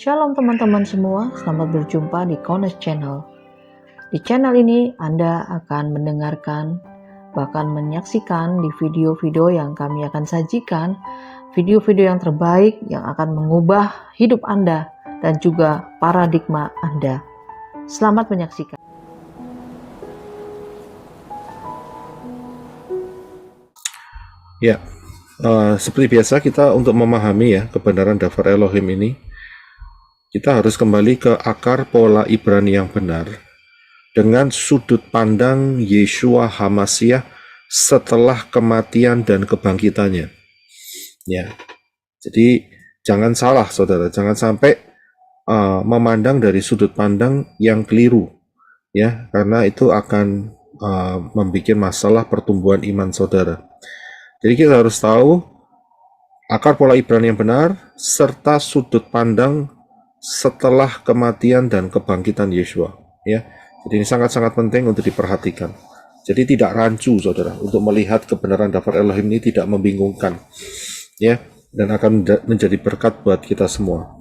Shalom teman-teman semua, selamat berjumpa di Kones Channel. Di channel ini Anda akan mendengarkan, bahkan menyaksikan di video-video yang kami akan sajikan, video-video yang terbaik yang akan mengubah hidup Anda dan juga paradigma Anda. Selamat menyaksikan. Ya, seperti biasa kita untuk memahami ya kebenaran Dafar Elohim ini, kita harus kembali ke akar pola Ibrani yang benar dengan sudut pandang Yeshua HaMashiach setelah kematian dan kebangkitannya. Ya, jadi jangan salah saudara, jangan sampai memandang dari sudut pandang yang keliru, ya, karena itu akan membuat masalah pertumbuhan iman saudara. Jadi kita harus tahu akar pola Ibrani yang benar serta sudut pandang setelah kematian dan kebangkitan Yeshua, ya. Jadi ini sangat-sangat penting untuk diperhatikan. Jadi tidak rancu saudara untuk melihat kebenaran Dafar Elohim ini, tidak membingungkan, ya, dan akan menjadi berkat buat kita semua.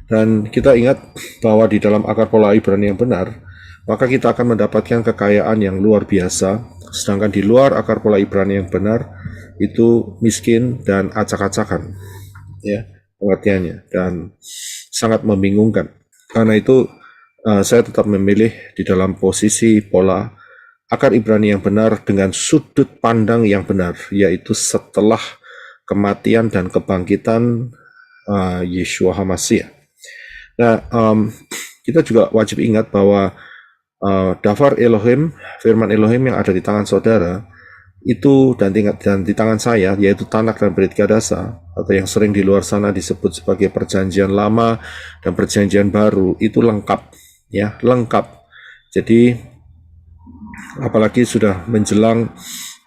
Dan kita ingat bahwa di dalam akar pola Ibrani yang benar, maka kita akan mendapatkan kekayaan yang luar biasa, sedangkan di luar akar pola Ibrani yang benar itu miskin dan acak-acakan, ya, pengertiannya, dan sangat membingungkan. Karena itu saya tetap memilih di dalam posisi pola akar Ibrani yang benar dengan sudut pandang yang benar, yaitu setelah kematian dan kebangkitan Yeshua HaMashiach. Nah, kita juga wajib ingat bahwa Dafar Elohim, firman Elohim yang ada di tangan saudara itu dan di tangan saya, yaitu Tanak dan Brit Kadasa, atau yang sering di luar sana disebut sebagai perjanjian lama dan perjanjian baru, itu lengkap, ya, lengkap. Jadi apalagi sudah menjelang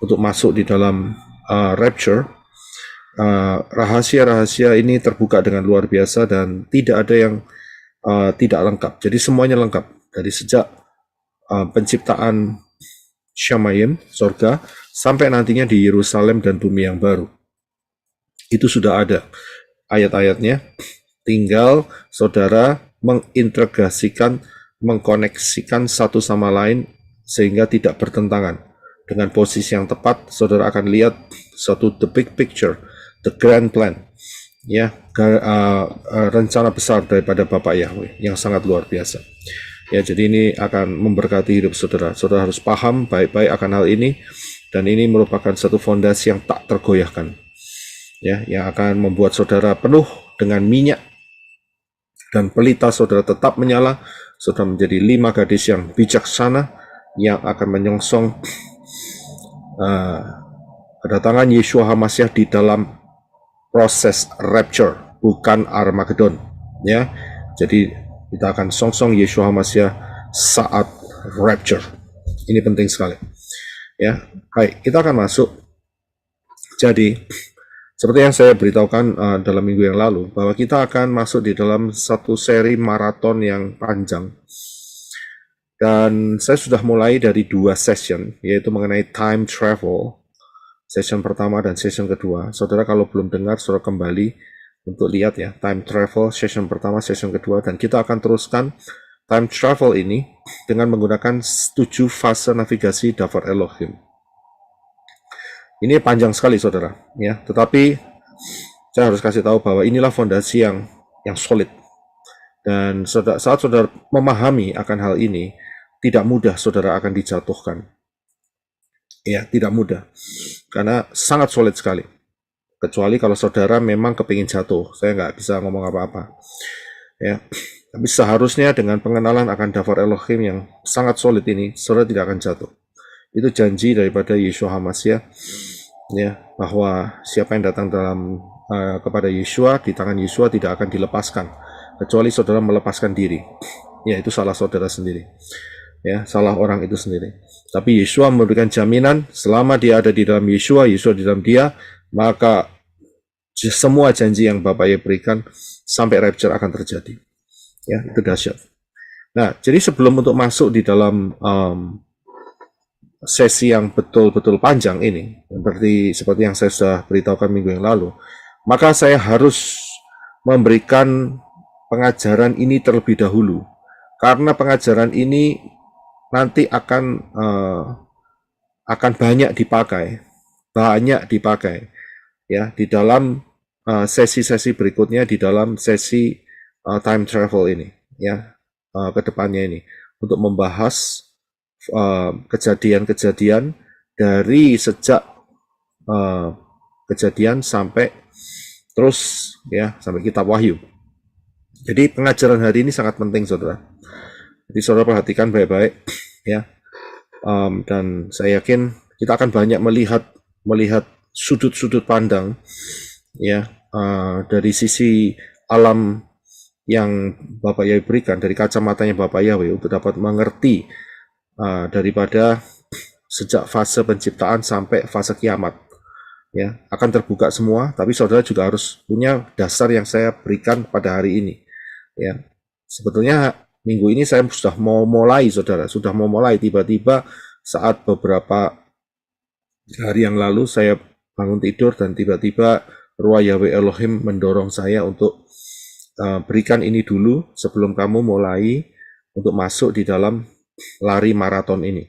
untuk masuk di dalam rapture, rahasia-rahasia ini terbuka dengan luar biasa dan tidak ada yang tidak lengkap. Jadi semuanya lengkap dari sejak penciptaan Shamayim, sorga, sampai nantinya di Yerusalem dan bumi yang baru. Itu sudah ada ayat-ayatnya, tinggal saudara mengintegrasikan, mengkoneksikan satu sama lain sehingga tidak bertentangan. Dengan posisi yang tepat, saudara akan lihat suatu the big picture, the grand plan, ya, rencana besar daripada Bapak Yahweh yang sangat luar biasa. Ya, jadi ini akan memberkati hidup saudara. Saudara harus paham baik-baik akan hal ini, dan ini merupakan satu fondasi yang tak tergoyahkan, ya, yang akan membuat saudara penuh dengan minyak dan pelita saudara tetap menyala. Saudara menjadi 5 gadis yang bijaksana yang akan menyongsong kedatangan Yeshua HaMashiach di dalam proses rapture, bukan Armageddon, ya. Jadi kita akan songsong Yeshua HaMashiach saat rapture. Ini penting sekali, ya. Baik, kita akan masuk. Jadi seperti yang saya beritahukan dalam minggu yang lalu, bahwa kita akan masuk di dalam satu seri maraton yang panjang. Dan saya sudah mulai dari 2 session, yaitu mengenai time travel, session pertama dan session kedua. Saudara kalau belum dengar, saudara kembali untuk lihat ya, time travel session pertama, session kedua, dan kita akan teruskan time travel ini dengan menggunakan 7 fase navigasi Dafar Elohim. Ini panjang sekali saudara, ya, tetapi saya harus kasih tahu bahwa inilah fondasi yang solid. Dan saat saudara memahami akan hal ini, tidak mudah saudara akan dijatuhkan. Ya, tidak mudah, karena sangat solid sekali. Kecuali kalau saudara memang kepingin jatuh, saya nggak bisa ngomong apa-apa, ya. Tapi seharusnya dengan pengenalan akan Dafar Elohim yang sangat solid ini, saudara tidak akan jatuh. Itu janji daripada Yeshua HaMashiach, ya, bahwa siapa yang datang kepada Yeshua, di tangan Yeshua tidak akan dilepaskan, kecuali saudara melepaskan diri. Ya, itu salah saudara sendiri, ya, salah orang itu sendiri. Tapi Yeshua memberikan jaminan selama dia ada di dalam Yeshua, Yeshua di dalam dia, maka semua janji yang Bapak Yesus berikan sampai rapture akan terjadi. Ya, itu dahsyat. Nah, jadi sebelum untuk masuk di dalam sesi yang betul-betul panjang ini, seperti yang saya sudah beritahukan minggu yang lalu, maka saya harus memberikan pengajaran ini terlebih dahulu, karena pengajaran ini nanti akan banyak dipakai ya di dalam sesi-sesi berikutnya, di dalam sesi time travel ini ya, ke depannya ini, untuk membahas kejadian-kejadian dari sejak kejadian sampai terus ya sampai kitab Wahyu. Jadi pengajaran hari ini sangat penting, saudara. Jadi saudara perhatikan baik-baik ya. Dan saya yakin kita akan banyak melihat sudut-sudut pandang ya, dari sisi alam yang Bapak Yahweh berikan, dari kacamatanya Bapak Yahweh, untuk dapat mengerti daripada sejak fase penciptaan sampai fase kiamat ya, akan terbuka semua. Tapi saudara juga harus punya dasar yang saya berikan pada hari ini ya. Sebetulnya minggu ini saya sudah mau mulai, saudara, tiba-tiba saat beberapa hari yang lalu saya bangun tidur dan tiba-tiba Ruah Yahweh Elohim mendorong saya untuk berikan ini dulu sebelum kamu mulai untuk masuk di dalam lari maraton ini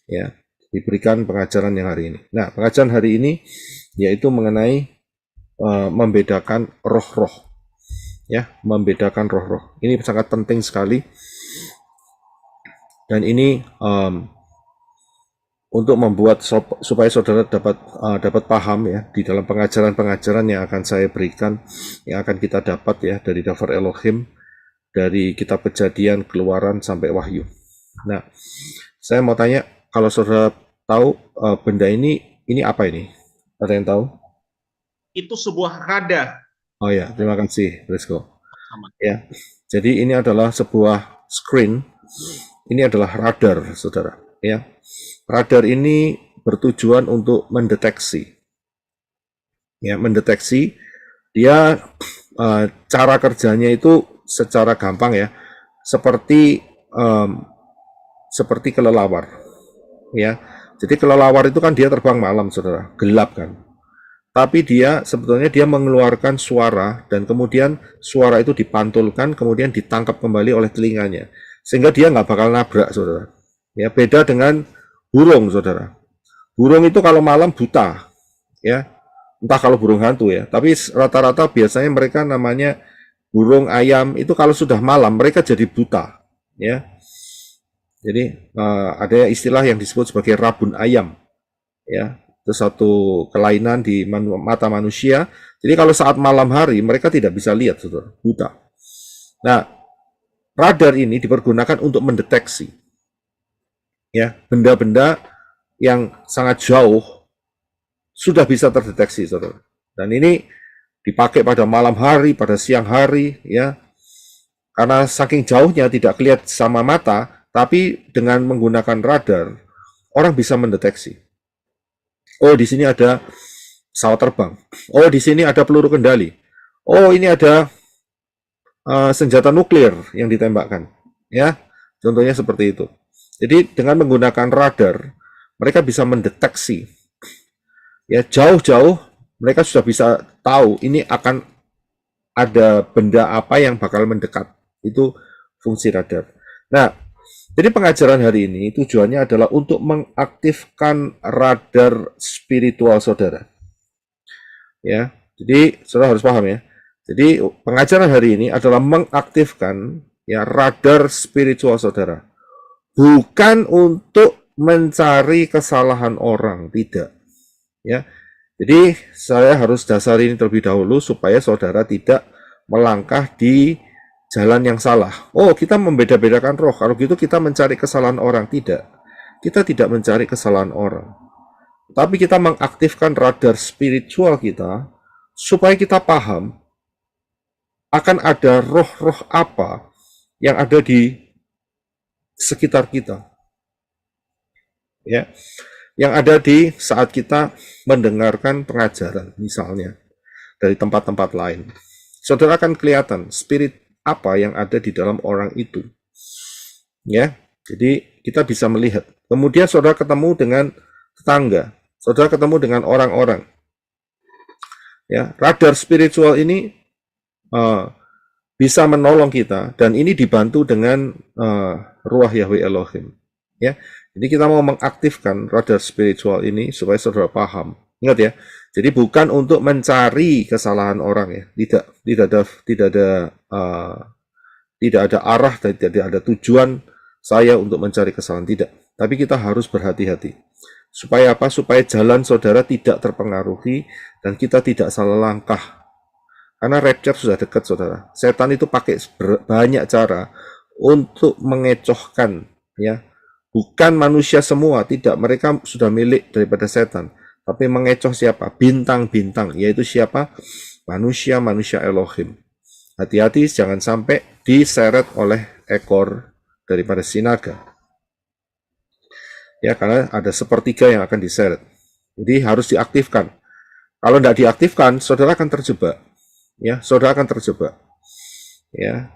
ya. Diberikan pengajaran yang hari ini. Nah, pengajaran hari ini yaitu mengenai membedakan roh-roh ya, membedakan roh-roh. Ini sangat penting sekali, dan ini untuk membuat supaya saudara dapat paham ya di dalam pengajaran-pengajaran yang akan saya berikan, yang akan kita dapat ya dari Dafar Elohim, dari kitab Kejadian, Keluaran sampai Wahyu. Nah, saya mau tanya, kalau saudara tahu benda ini apa ini? Ada yang tahu? Itu sebuah radar. Oh ya, terima kasih, let's go. Ya, jadi ini adalah sebuah screen. Ini adalah radar, saudara. Ya, radar ini bertujuan untuk mendeteksi. Ya, mendeteksi. Dia cara kerjanya itu secara gampang ya, seperti kelelawar. Ya, jadi kelelawar itu kan dia terbang malam, saudara, gelap kan. Tapi dia sebetulnya mengeluarkan suara, dan kemudian suara itu dipantulkan, kemudian ditangkap kembali oleh telinganya, sehingga dia nggak bakal nabrak, saudara. Ya, beda dengan burung, saudara. Burung itu kalau malam buta, ya, entah kalau burung hantu ya. Tapi rata-rata biasanya mereka namanya burung ayam itu kalau sudah malam mereka jadi buta, ya. Jadi ada istilah yang disebut sebagai rabun ayam, ya. Itu satu kelainan di mata manusia. Jadi kalau saat malam hari mereka tidak bisa lihat, saudara, buta. Nah, radar ini dipergunakan untuk mendeteksi ya benda-benda yang sangat jauh sudah bisa terdeteksi, saudara. Dan ini dipakai pada malam hari, pada siang hari ya. Karena saking jauhnya tidak kelihatan sama mata, tapi dengan menggunakan radar orang bisa mendeteksi. Oh, di sini ada pesawat terbang. Oh, di sini ada peluru kendali. Oh, ini ada senjata nuklir yang ditembakkan. Ya, contohnya seperti itu. Jadi dengan menggunakan radar, mereka bisa mendeteksi. Ya, jauh-jauh mereka sudah bisa tahu ini akan ada benda apa yang bakal mendekat. Itu fungsi radar. Nah, jadi pengajaran hari ini tujuannya adalah untuk mengaktifkan radar spiritual saudara. Ya, jadi saudara harus paham ya. Jadi pengajaran hari ini adalah mengaktifkan ya radar spiritual saudara. Bukan untuk mencari kesalahan orang, tidak. Ya. Jadi saya harus dasari ini terlebih dahulu supaya saudara tidak melangkah di jalan yang salah. Oh, kita membeda-bedakan roh. Kalau gitu kita mencari kesalahan orang. Tidak. Kita tidak mencari kesalahan orang. Tapi kita mengaktifkan radar spiritual kita supaya kita paham akan ada roh-roh apa yang ada di sekitar kita. Ya. Yang ada di saat kita mendengarkan pengajaran misalnya dari tempat-tempat lain. Saudara akan kelihatan spirit apa yang ada di dalam orang itu. Ya, jadi kita bisa melihat. Kemudian saudara ketemu dengan tetangga, saudara ketemu dengan orang-orang. Ya, radar spiritual ini bisa menolong kita, dan ini dibantu dengan Ruach Yahweh Elohim. Ya, jadi kita mau mengaktifkan radar spiritual ini supaya saudara paham. Ingat ya, jadi bukan untuk mencari kesalahan orang ya, tidak ada arah dan tidak ada tujuan saya untuk mencari kesalahan, tidak. Tapi kita harus berhati-hati. Supaya apa? Supaya jalan saudara tidak terpengaruhi dan kita tidak salah langkah. Karena rapture sudah dekat, saudara. Setan itu pakai banyak cara untuk mengecohkan, ya. Bukan manusia semua, tidak. Mereka sudah milik daripada setan. Tapi mengecoh siapa? Bintang-bintang, yaitu siapa? Manusia-manusia Elohim. Hati-hati jangan sampai diseret oleh ekor daripada si naga. Ya, karena ada sepertiga yang akan diseret. Jadi harus diaktifkan. Kalau tidak diaktifkan, saudara akan terjebak. Ya, saudara akan terjebak. Ya,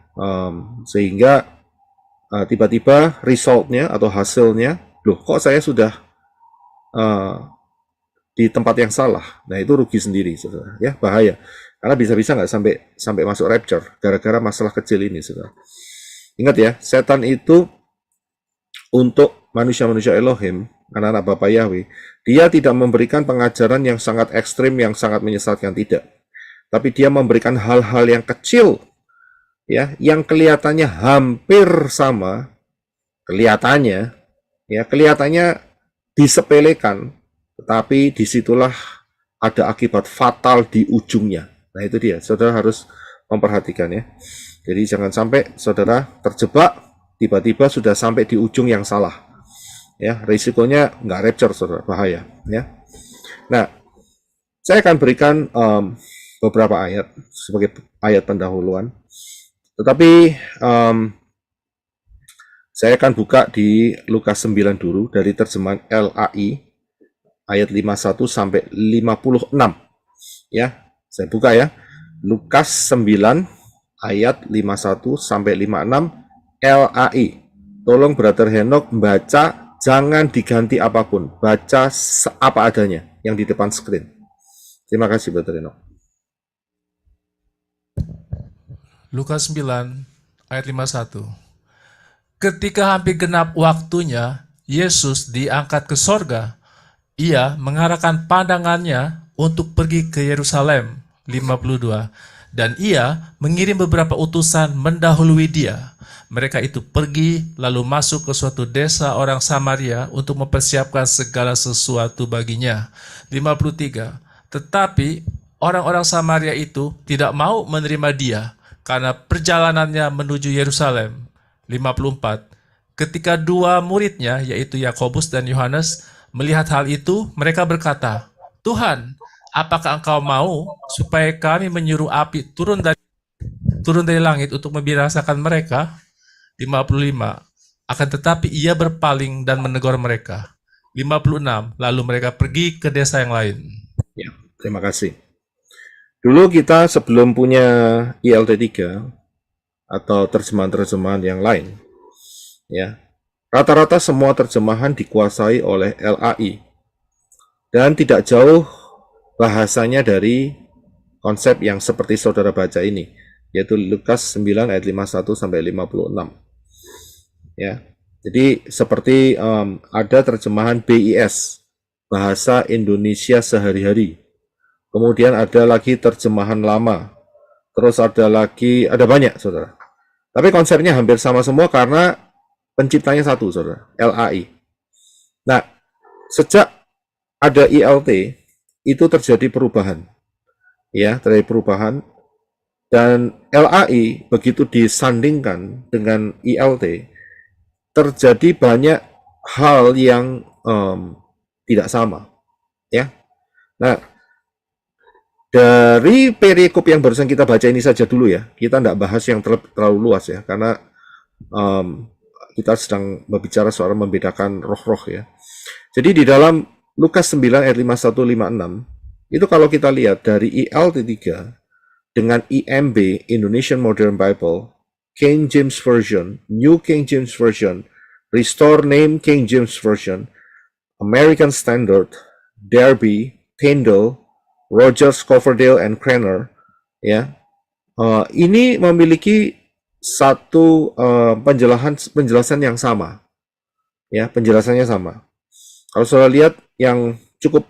sehingga tiba-tiba resultnya atau hasilnya, loh kok saya sudah di tempat yang salah. Nah, itu rugi sendiri, saudara. Ya, bahaya. Karena bisa-bisa nggak sampai masuk rapture gara-gara masalah kecil ini, saudara. Ingat ya, setan itu untuk manusia-manusia Elohim, anak-anak Bapa Yahweh, dia tidak memberikan pengajaran yang sangat ekstrim, yang sangat menyesatkan, tidak. Tapi dia memberikan hal-hal yang kecil, ya, yang kelihatannya hampir sama, kelihatannya disepelekan, tetapi disitulah ada akibat fatal di ujungnya. Nah, itu dia, saudara harus memperhatikan ya. Jadi jangan sampai saudara terjebak, tiba-tiba sudah sampai di ujung yang salah. Ya, risikonya nggak rapture, saudara, bahaya. Ya. Nah, saya akan berikan beberapa ayat sebagai ayat pendahuluan. Tetapi saya akan buka di Lukas 9 dulu dari terjemahan LAI ayat 51 sampai 56. Ya, saya buka ya. Lukas 9 ayat 51 sampai 56 LAI. Tolong Brother Henok baca, jangan diganti apapun. Baca apa adanya yang di depan screen. Terima kasih Brother Henok. Lukas 9 ayat 51. Ketika hampir genap waktunya, Yesus diangkat ke sorga. Ia mengarahkan pandangannya untuk pergi ke Yerusalem. 52. Dan ia mengirim beberapa utusan mendahului dia. Mereka itu pergi lalu masuk ke suatu desa orang Samaria untuk mempersiapkan segala sesuatu baginya. 53. Tetapi orang-orang Samaria itu tidak mau menerima dia karena perjalanannya menuju Yerusalem. 54. Ketika dua muridnya, yaitu Yakobus dan Yohanes, melihat hal itu, mereka berkata, Tuhan, apakah engkau mau supaya kami menyuruh api turun dari langit untuk membinasakan mereka? 55. Akan tetapi ia berpaling dan menegur mereka. 56. Lalu mereka pergi ke desa yang lain. Ya, terima kasih. Dulu kita sebelum punya ILT3 atau terjemahan-terjemahan yang lain, ya, rata-rata semua terjemahan dikuasai oleh LAI dan tidak jauh bahasanya dari konsep yang seperti saudara baca ini, yaitu Lukas 9 ayat 51 sampai 56. Ya, jadi seperti ada terjemahan BIS, bahasa Indonesia sehari-hari. Kemudian ada lagi terjemahan lama. Terus ada banyak, saudara. Tapi konsepnya hampir sama semua karena penciptanya satu, saudara, LAI. Nah, sejak ada ILT, itu terjadi perubahan. Ya, terjadi perubahan. Dan LAI begitu disandingkan dengan ILT, terjadi banyak hal yang tidak sama. Ya. Nah, dari perikop yang barusan kita baca ini saja dulu ya, kita tidak bahas yang terlalu luas ya, karena kita sedang berbicara soal membedakan roh-roh ya. Jadi di dalam Lukas 9 ayat 51-56, itu kalau kita lihat dari ILT3 dengan IMB, Indonesian Modern Bible, King James Version, New King James Version, Restore Name King James Version, American Standard, Derby, Tyndale, Rogers, Coverdale, and Cranmer, ya, ini memiliki satu penjelasan yang sama, ya, penjelasannya sama. Kalau saudara lihat yang cukup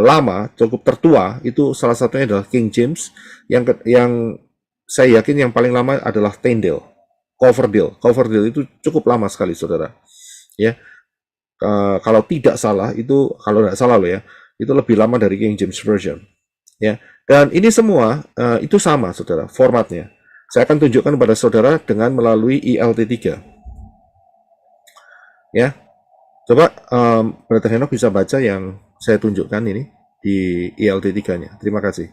lama, cukup tertua, itu salah satunya adalah King James. Yang saya yakin yang paling lama adalah Tyndale, Coverdale itu cukup lama sekali, saudara. Ya, kalau tidak salah itu, kalau tidak salah loh ya, itu lebih lama dari King James Version. Ya, dan ini semua itu sama, saudara, formatnya. Saya akan tunjukkan kepada saudara dengan melalui ILT3. Ya, coba Brother Henok bisa baca yang saya tunjukkan ini di ILT3-nya. Terima kasih.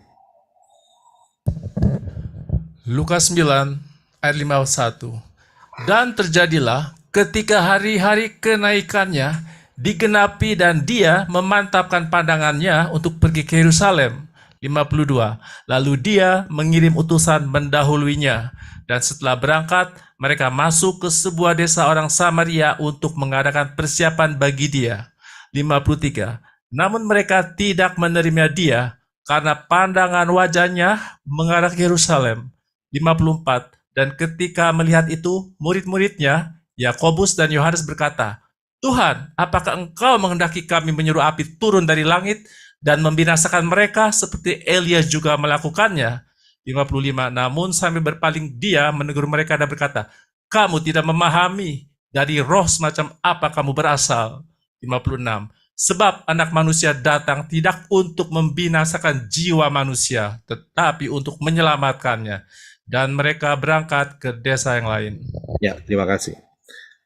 Lukas 9 ayat 51. Dan terjadilah ketika hari-hari kenaikannya digenapi dan dia memantapkan pandangannya untuk pergi ke Yerusalem. 52. Lalu dia mengirim utusan mendahuluinya, dan setelah berangkat mereka masuk ke sebuah desa orang Samaria untuk mengadakan persiapan bagi dia. 53. Namun mereka tidak menerima dia karena pandangan wajahnya mengarah ke Yerusalem. 54. Dan ketika melihat itu, murid-muridnya, Yakobus dan Yohanes berkata, Tuhan, apakah engkau menghendaki kami menyuruh api turun dari langit dan membinasakan mereka seperti Elia juga melakukannya? 55. Namun sambil berpaling dia menegur mereka dan berkata, kamu tidak memahami dari roh semacam apa kamu berasal. 56. Sebab anak manusia datang tidak untuk membinasakan jiwa manusia, tetapi untuk menyelamatkannya. Dan mereka berangkat ke desa yang lain. Ya, terima kasih.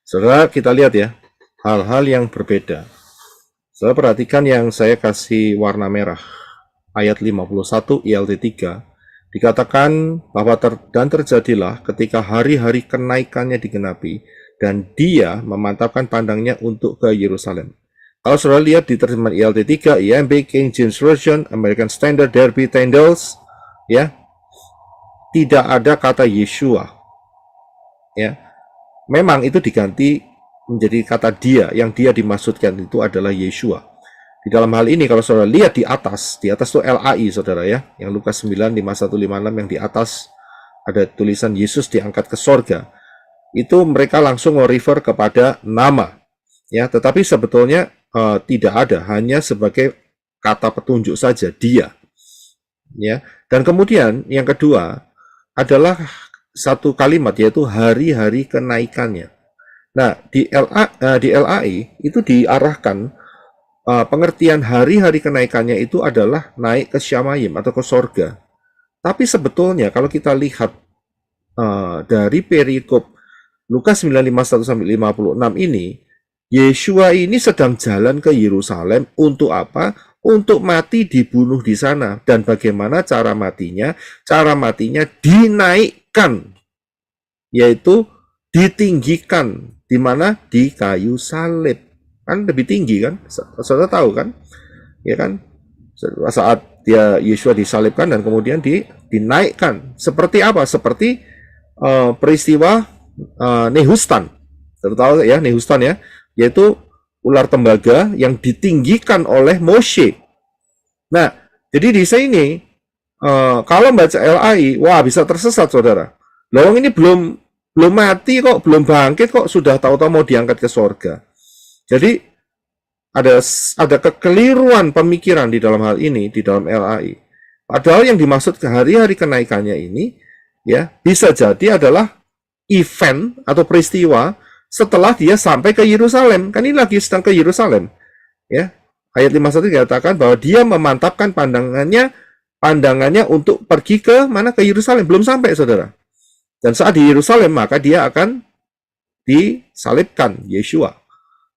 Saudara, kita lihat ya, hal-hal yang berbeda. Saudara perhatikan yang saya kasih warna merah. Ayat 51 ILT3 dikatakan bahwa dan terjadilah ketika hari-hari kenaikannya digenapi dan dia memantapkan pandangnya untuk ke Yerusalem. Kalau saudara lihat di terjemahan ILT3, IMB, King James Version, American Standard, Darby, Tyndale's, ya, tidak ada kata Yeshua. Ya, memang itu diganti menjadi kata dia, yang dia dimaksudkan itu adalah Yeshua. Di dalam hal ini kalau saudara lihat di atas itu LAI, saudara ya, yang Lukas 9, 51, 56, yang di atas ada tulisan Yesus diangkat ke sorga. Itu mereka langsung merefer kepada nama, ya, tetapi sebetulnya tidak ada, hanya sebagai kata petunjuk saja, dia. Ya, dan kemudian yang kedua adalah satu kalimat, yaitu hari-hari kenaikannya. Nah, di LAI itu diarahkan pengertian hari-hari kenaikannya itu adalah naik ke Syamayim atau ke sorga. Tapi sebetulnya kalau kita lihat dari perikop Lukas 9:51-56 ini, Yeshua ini sedang jalan ke Yerusalem untuk apa? Untuk mati, dibunuh di sana. Dan bagaimana cara matinya? Cara matinya dinaikkan, yaitu ditinggikan. Di mana? Di kayu salib. Kan lebih tinggi kan? Saudara tahu kan? Ya kan? Saat Yeshua disalibkan dan kemudian dinaikkan. Seperti apa? Seperti peristiwa Nehustan. Tahu ya, Nehustan ya, yaitu ular tembaga yang ditinggikan oleh Moshe. Nah, jadi di sini kalau baca LAI, wah bisa tersesat, saudara. Lawang ini belum mati kok, belum bangkit kok, sudah tahu-tahu mau diangkat ke sorga. Jadi ada kekeliruan pemikiran di dalam hal ini, di dalam LAI. Padahal yang dimaksud ke hari-hari kenaikannya ini, ya, bisa jadi adalah event atau peristiwa setelah dia sampai ke Yerusalem. Kan ini lagi sedang ke Yerusalem. Ya. Ayat 51 dikatakan bahwa dia memantapkan pandangannya untuk pergi ke mana? Ke Yerusalem. Belum sampai, saudara. Dan saat di Yerusalem, maka dia akan disalibkan, Yeshua.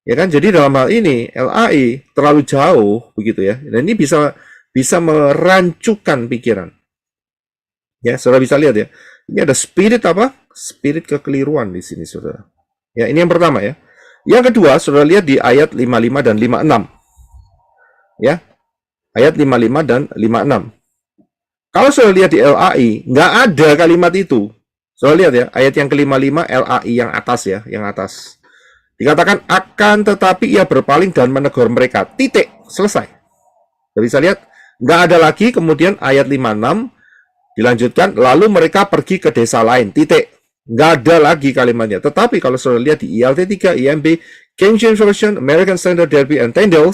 Ya kan? Jadi dalam hal ini LAI terlalu jauh begitu ya. Dan ini bisa merancukan pikiran. Ya, saudara bisa lihat ya. Ini ada spirit apa? Spirit kekeliruan di sini, saudara. Ya, ini yang pertama ya. Yang kedua, saudara lihat di ayat 55 dan 56. Ya. Ayat 55 dan 56. Kalau saudara lihat di LAI, nggak ada kalimat itu. Saudara lihat ya, ayat yang ke-55 LAI yang atas ya, yang atas. Dikatakan akan tetapi ia berpaling dan menegur mereka. Titik, selesai. Jadi bisa lihat, nggak ada lagi kemudian ayat 56 Dilanjutkan, lalu mereka pergi ke desa lain, titik. Nggak ada lagi kalimatnya. Tetapi kalau saudara lihat di ILT 3, IMB, King James Version, American Standard, Darby, and Tyndale,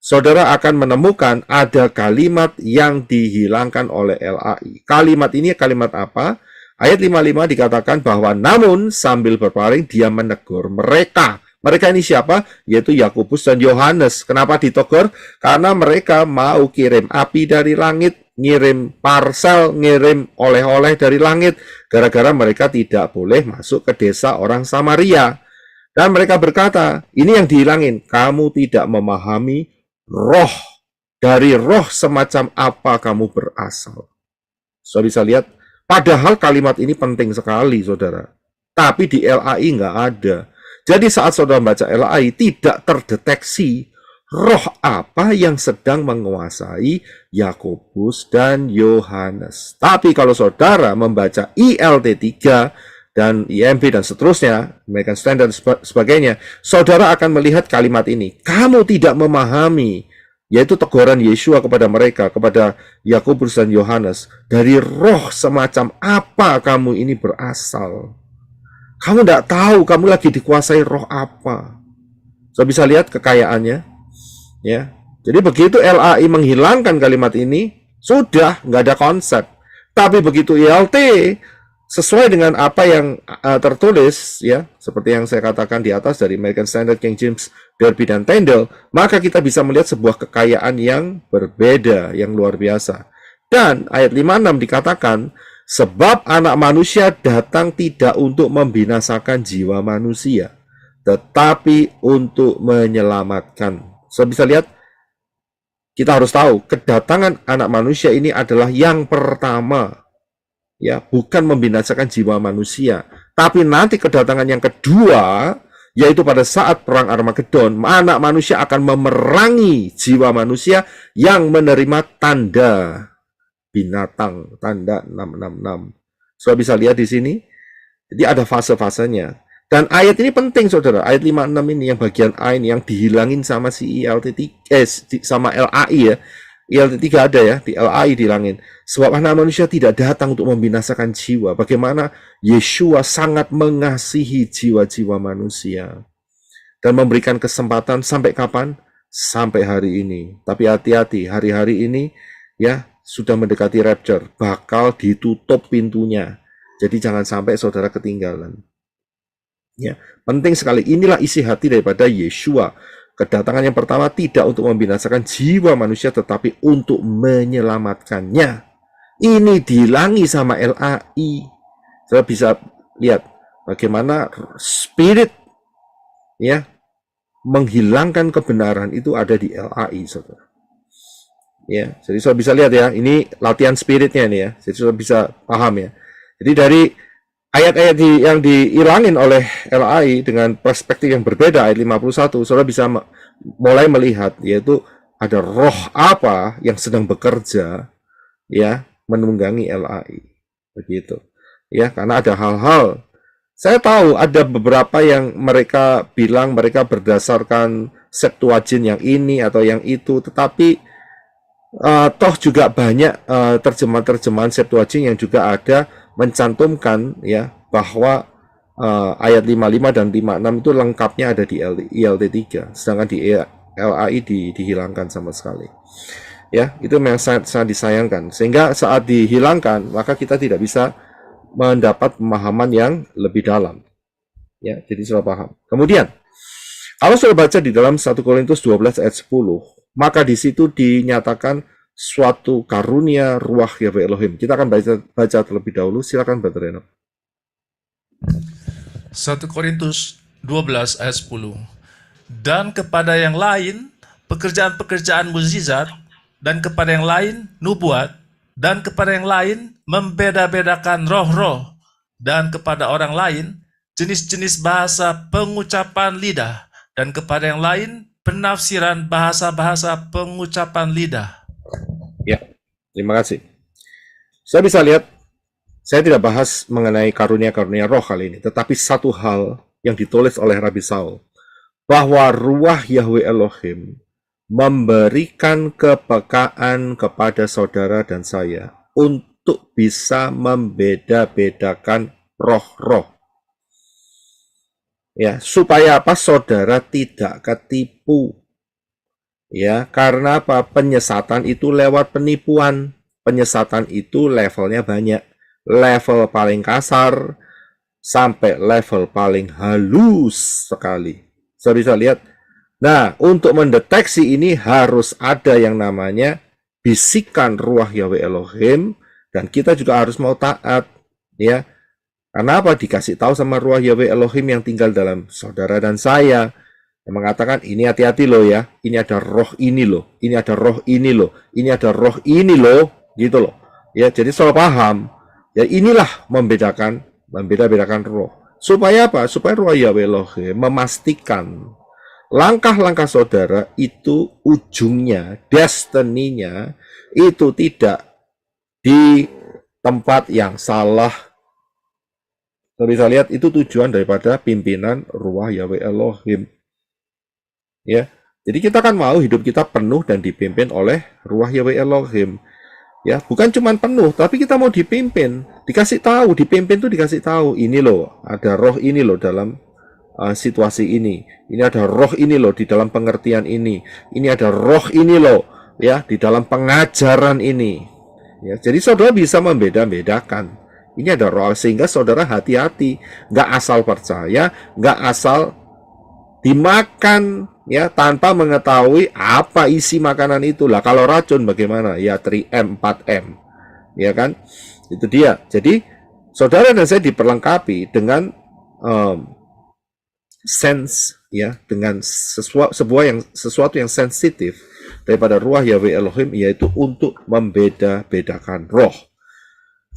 saudara akan menemukan ada kalimat yang dihilangkan oleh LAI. Kalimat ini kalimat apa? Ayat 55 dikatakan bahwa namun sambil berpaling dia menegur mereka. Mereka ini siapa? Yaitu Yakobus dan Yohanes. Kenapa ditegur? Karena mereka mau kirim api dari langit, ngirim parsel, ngirim oleh-oleh dari langit. Gara-gara mereka tidak boleh masuk ke desa orang Samaria. Dan mereka berkata, ini yang dihilangin. Kamu tidak memahami roh. Dari roh semacam apa kamu berasal. Saudara bisa lihat, padahal kalimat ini penting sekali, saudara. Tapi di LAI nggak ada. Jadi saat saudara membaca LAI, tidak terdeteksi roh apa yang sedang menguasai Yakobus dan Yohanes. Tapi kalau saudara membaca ILT 3 dan IMB dan seterusnya, American Standard dan sebagainya, saudara akan melihat kalimat ini. Kamu tidak memahami, yaitu teguran Yeshua kepada mereka, kepada Yakobus dan Yohanes. Dari roh semacam apa kamu ini berasal. Kamu tidak tahu kamu lagi dikuasai roh apa. Saya bisa lihat kekayaannya. Ya, jadi begitu LAI menghilangkan kalimat ini, sudah nggak ada konsep. Tapi begitu ILT sesuai dengan apa yang tertulis, ya, seperti yang saya katakan di atas dari American Standard, King James, Darby, dan Tyndale, maka kita bisa melihat sebuah kekayaan yang berbeda, yang luar biasa. Dan ayat 56 dikatakan, sebab anak manusia datang tidak untuk membinasakan jiwa manusia, tetapi untuk menyelamatkan. So, bisa lihat, kita harus tahu, kedatangan anak manusia ini adalah yang pertama. Ya, bukan membinasakan jiwa manusia. Tapi nanti kedatangan yang kedua, yaitu pada saat perang Armageddon, anak manusia akan memerangi jiwa manusia yang menerima tanda binatang, tanda 666. Saudara bisa lihat di sini. Jadi ada fase-fasenya. Dan ayat ini penting, saudara. Ayat 56 ini yang bagian A ini yang dihilangin sama si sama LAI ya. ILT 3 ada ya, di LAI dihilangin. Sebab anak manusia tidak datang untuk membinasakan jiwa. Bagaimana Yeshua sangat mengasihi jiwa-jiwa manusia. Dan memberikan kesempatan sampai kapan? Sampai hari ini. Tapi hati-hati, hari-hari ini ya sudah mendekati rapture. Bakal ditutup pintunya. Jadi jangan sampai saudara ketinggalan. Ya, penting sekali. Inilah isi hati daripada Yeshua. Kedatangan yang pertama tidak untuk membinasakan jiwa manusia, tetapi untuk menyelamatkannya. Ini dihilangi sama LAI. Saya bisa lihat bagaimana spirit ya menghilangkan kebenaran itu ada di LAI, saudara. Ya, jadi saudara bisa lihat ya, ini latihan spiritnya nih ya. Jadi saudara bisa paham ya. Jadi dari ayat-ayat yang dihilangin oleh LAI dengan perspektif yang berbeda, ayat 51, saudara bisa mulai melihat, yaitu ada roh apa yang sedang bekerja, ya, menunggangi LAI. Begitu. Ya, karena ada hal-hal, saya tahu ada beberapa yang mereka bilang mereka berdasarkan Septuagint yang ini atau yang itu, tetapi toh juga banyak terjemahan-terjemahan Septuagint yang juga ada mencantumkan ya bahwa ayat 55 dan 56 itu lengkapnya ada di ILT 3, sedangkan di LAI dihilangkan sama sekali. Ya, itu memang sangat disayangkan. Sehingga saat dihilangkan, maka kita tidak bisa mendapat pemahaman yang lebih dalam. Ya, jadi sudah paham. Kemudian, kalau sudah baca di dalam 1 Korintus 12 ayat 10, maka di situ dinyatakan suatu karunia ruah Yahweh Elohim. Kita akan baca terlebih dahulu. Silakan Brother Reno. 1 Korintus 12 ayat 10. Dan kepada yang lain pekerjaan-pekerjaan mukjizat, dan kepada yang lain nubuat, dan kepada yang lain membeda-bedakan roh-roh, dan kepada orang lain jenis-jenis bahasa pengucapan lidah, dan kepada yang lain penafsiran bahasa-bahasa pengucapan lidah. Ya, terima kasih. Saya bisa lihat, saya tidak bahas mengenai karunia-karunia roh kali ini, tetapi satu hal yang ditulis oleh Rabi Saul, bahwa ruah Yahweh Elohim memberikan kepekaan kepada saudara dan saya untuk untuk bisa membeda-bedakan roh-roh. Ya, supaya apa? Saudara tidak ketipu. Ya, karena apa? Penyesatan itu lewat penipuan. Penyesatan itu levelnya banyak. Level paling kasar sampai level paling halus sekali. Saya bisa lihat. Nah, untuk mendeteksi ini harus ada yang namanya bisikan ruah Yahweh Elohim, dan kita juga harus mau taat, ya. Karena apa? Dikasih tahu sama ruah Yahweh Elohim yang tinggal dalam saudara dan saya, yang mengatakan, ini hati-hati loh ya, ini ada roh ini loh, ini ada roh ini loh, ini ada roh ini loh, gitu loh. Ya, jadi selalu paham. Ya, inilah membeda-bedakan roh. Supaya apa? Supaya ruah Yahweh Elohim memastikan langkah-langkah saudara itu ujungnya, destininya itu tidak di tempat yang salah. Kita bisa lihat itu tujuan daripada pimpinan ruah Yahweh Elohim. Ya, jadi kita kan mau hidup kita penuh dan dipimpin oleh ruah Yahweh Elohim. Ya, bukan cuma penuh, tapi kita mau dipimpin, dikasih tahu, dipimpin tuh dikasih tahu, ini loh, ada roh ini loh dalam situasi ini ada roh ini loh di dalam pengertian ini ada roh ini loh ya di dalam pengajaran ini. Ya, jadi saudara bisa membeda-bedakan. Ini ada roh, sehingga saudara hati-hati, nggak asal percaya, nggak asal dimakan ya tanpa mengetahui apa isi makanan itu. Lah kalau racun bagaimana? Ya 3M, 4M. Ya kan? Itu dia. Jadi saudara dan saya diperlengkapi dengan sense ya, dengan sesuatu yang sensitif daripada ruah Yahweh Elohim, yaitu untuk membeda-bedakan roh.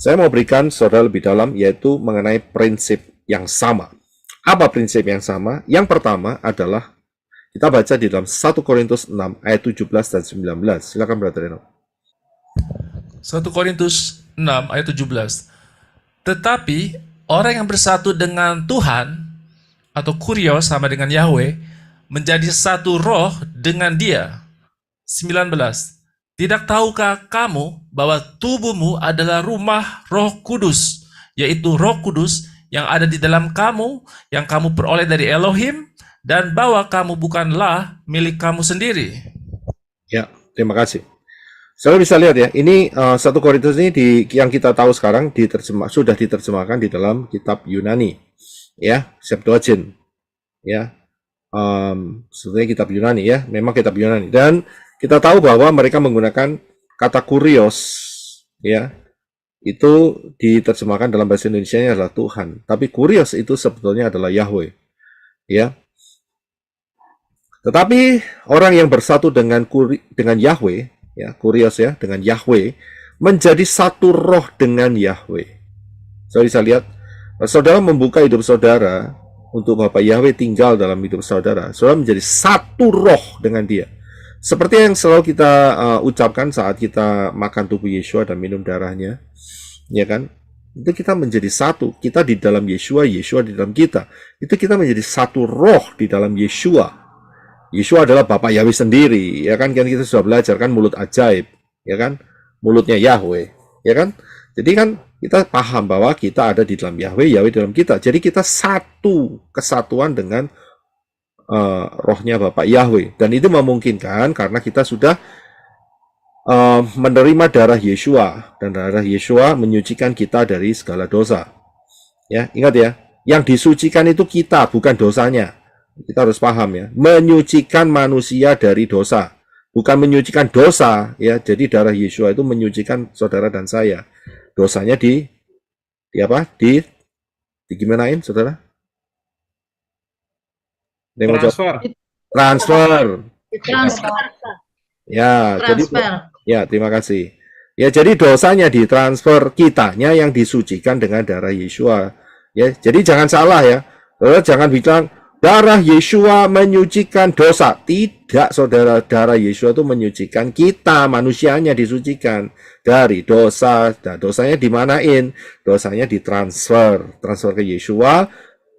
Saya mau berikan saudara lebih dalam, yaitu mengenai prinsip yang sama. Apa prinsip yang sama? Yang pertama adalah kita baca di dalam 1 Korintus 6 ayat 17 dan 19. Silakan Brother Reno. 1 Korintus 6 ayat 17. Tetapi orang yang bersatu dengan Tuhan atau kurios sama dengan Yahweh menjadi satu roh dengan Dia. 19. Tidak tahukah kamu bahwa tubuhmu adalah rumah Roh Kudus, yaitu Roh Kudus yang ada di dalam kamu, yang kamu peroleh dari Elohim, dan bahwa kamu bukanlah milik kamu sendiri. Ya, terima kasih. Saya bisa lihat ya, ini 1 Korintus ini yang kita tahu sekarang sudah diterjemahkan di dalam kitab Yunani. Ya, Septuagint, ya, sebenarnya kitab Yunani ya, memang kitab Yunani, dan kita tahu bahwa mereka menggunakan kata kurios, ya, itu diterjemahkan dalam bahasa Indonesia adalah Tuhan, tapi kurios itu sebetulnya adalah Yahweh, ya. Tetapi orang yang bersatu dengan Yahweh, ya, kurios ya, dengan Yahweh, menjadi satu roh dengan Yahweh. Saya bisa lihat. Saudara membuka hidup saudara untuk Bapak Yahweh tinggal dalam hidup saudara. Saudara menjadi satu roh dengan Dia. Seperti yang selalu kita ucapkan saat kita makan tubuh Yeshua dan minum darahnya, ya kan? Itu kita menjadi satu. Kita di dalam Yeshua, Yeshua di dalam kita. Itu kita menjadi satu roh di dalam Yeshua. Yeshua adalah Bapak Yahweh sendiri, ya kan? Kan kita sudah belajar kan mulut ajaib, ya kan? Mulutnya Yahweh, ya kan? Jadi kan kita paham bahwa kita ada di dalam Yahweh, Yahweh dalam kita. Jadi kita satu kesatuan dengan rohnya Bapak Yahweh. Dan itu memungkinkan karena kita sudah menerima darah Yeshua. Dan darah Yeshua menyucikan kita dari segala dosa. Ya, ingat ya, yang disucikan itu kita, bukan dosanya. Kita harus paham ya, menyucikan manusia dari dosa, bukan menyucikan dosa ya. Jadi darah Yeshua itu menyucikan saudara dan saya. Dosanya di gimanain saudara? Transfer. Ya, jadi ya, terima kasih. Ya, jadi dosanya ditransfer, kitanya yang disucikan dengan darah Yeshua. Ya, jadi jangan salah ya. Saudara jangan bilang darah Yeshua menyucikan dosa. Tidak, saudara. Darah Yeshua itu menyucikan kita, manusianya disucikan dari dosa. Nah, dosanya dimanain? Dosanya ditransfer. Transfer ke Yeshua.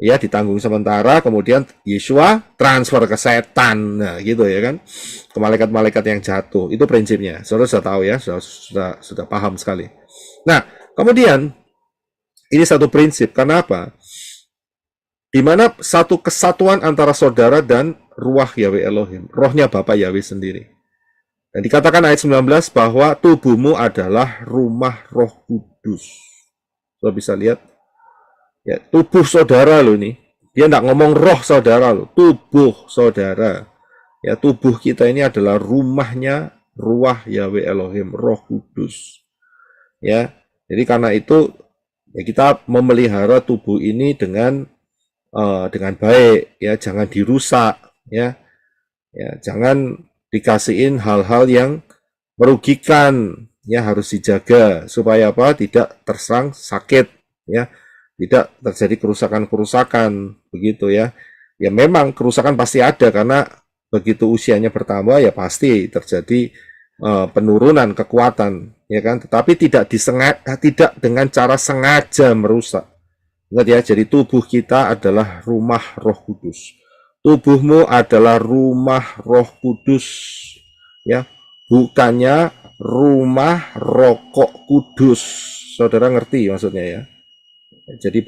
ya ditanggung sementara, kemudian Yesua transfer ke setan, nah gitu ya kan, ke malaikat-malaikat yang jatuh. Itu prinsipnya. Saudara sudah tahu ya, sudah paham sekali. Nah, kemudian ini satu prinsip. Kenapa? Di mana satu kesatuan antara saudara dan ruah Yahweh Elohim, rohnya Bapa Yahweh sendiri. Dan dikatakan ayat 19 bahwa tubuhmu adalah rumah Roh Kudus. Saudara bisa lihat, ya, tubuh saudara loh ini. Dia tidak ngomong roh saudara loh, tubuh saudara. Ya, tubuh kita ini adalah rumahnya ruah Yahweh Elohim, Roh Kudus. Ya, jadi karena itu ya kita memelihara tubuh ini dengan baik, ya, jangan dirusak, ya, jangan dikasihin hal-hal yang merugikan, ya, harus dijaga supaya apa? Tidak terserang sakit, ya, tidak terjadi kerusakan-kerusakan, begitu ya. Ya memang kerusakan pasti ada karena begitu usianya bertambah ya pasti terjadi penurunan kekuatan, ya kan. Tetapi tidak dengan cara sengaja merusak. Ingat ya, jadi tubuh kita adalah rumah Roh Kudus. Tubuhmu adalah rumah Roh Kudus, ya, bukannya rumah rokok kudus. Saudara ngerti maksudnya ya? Jadi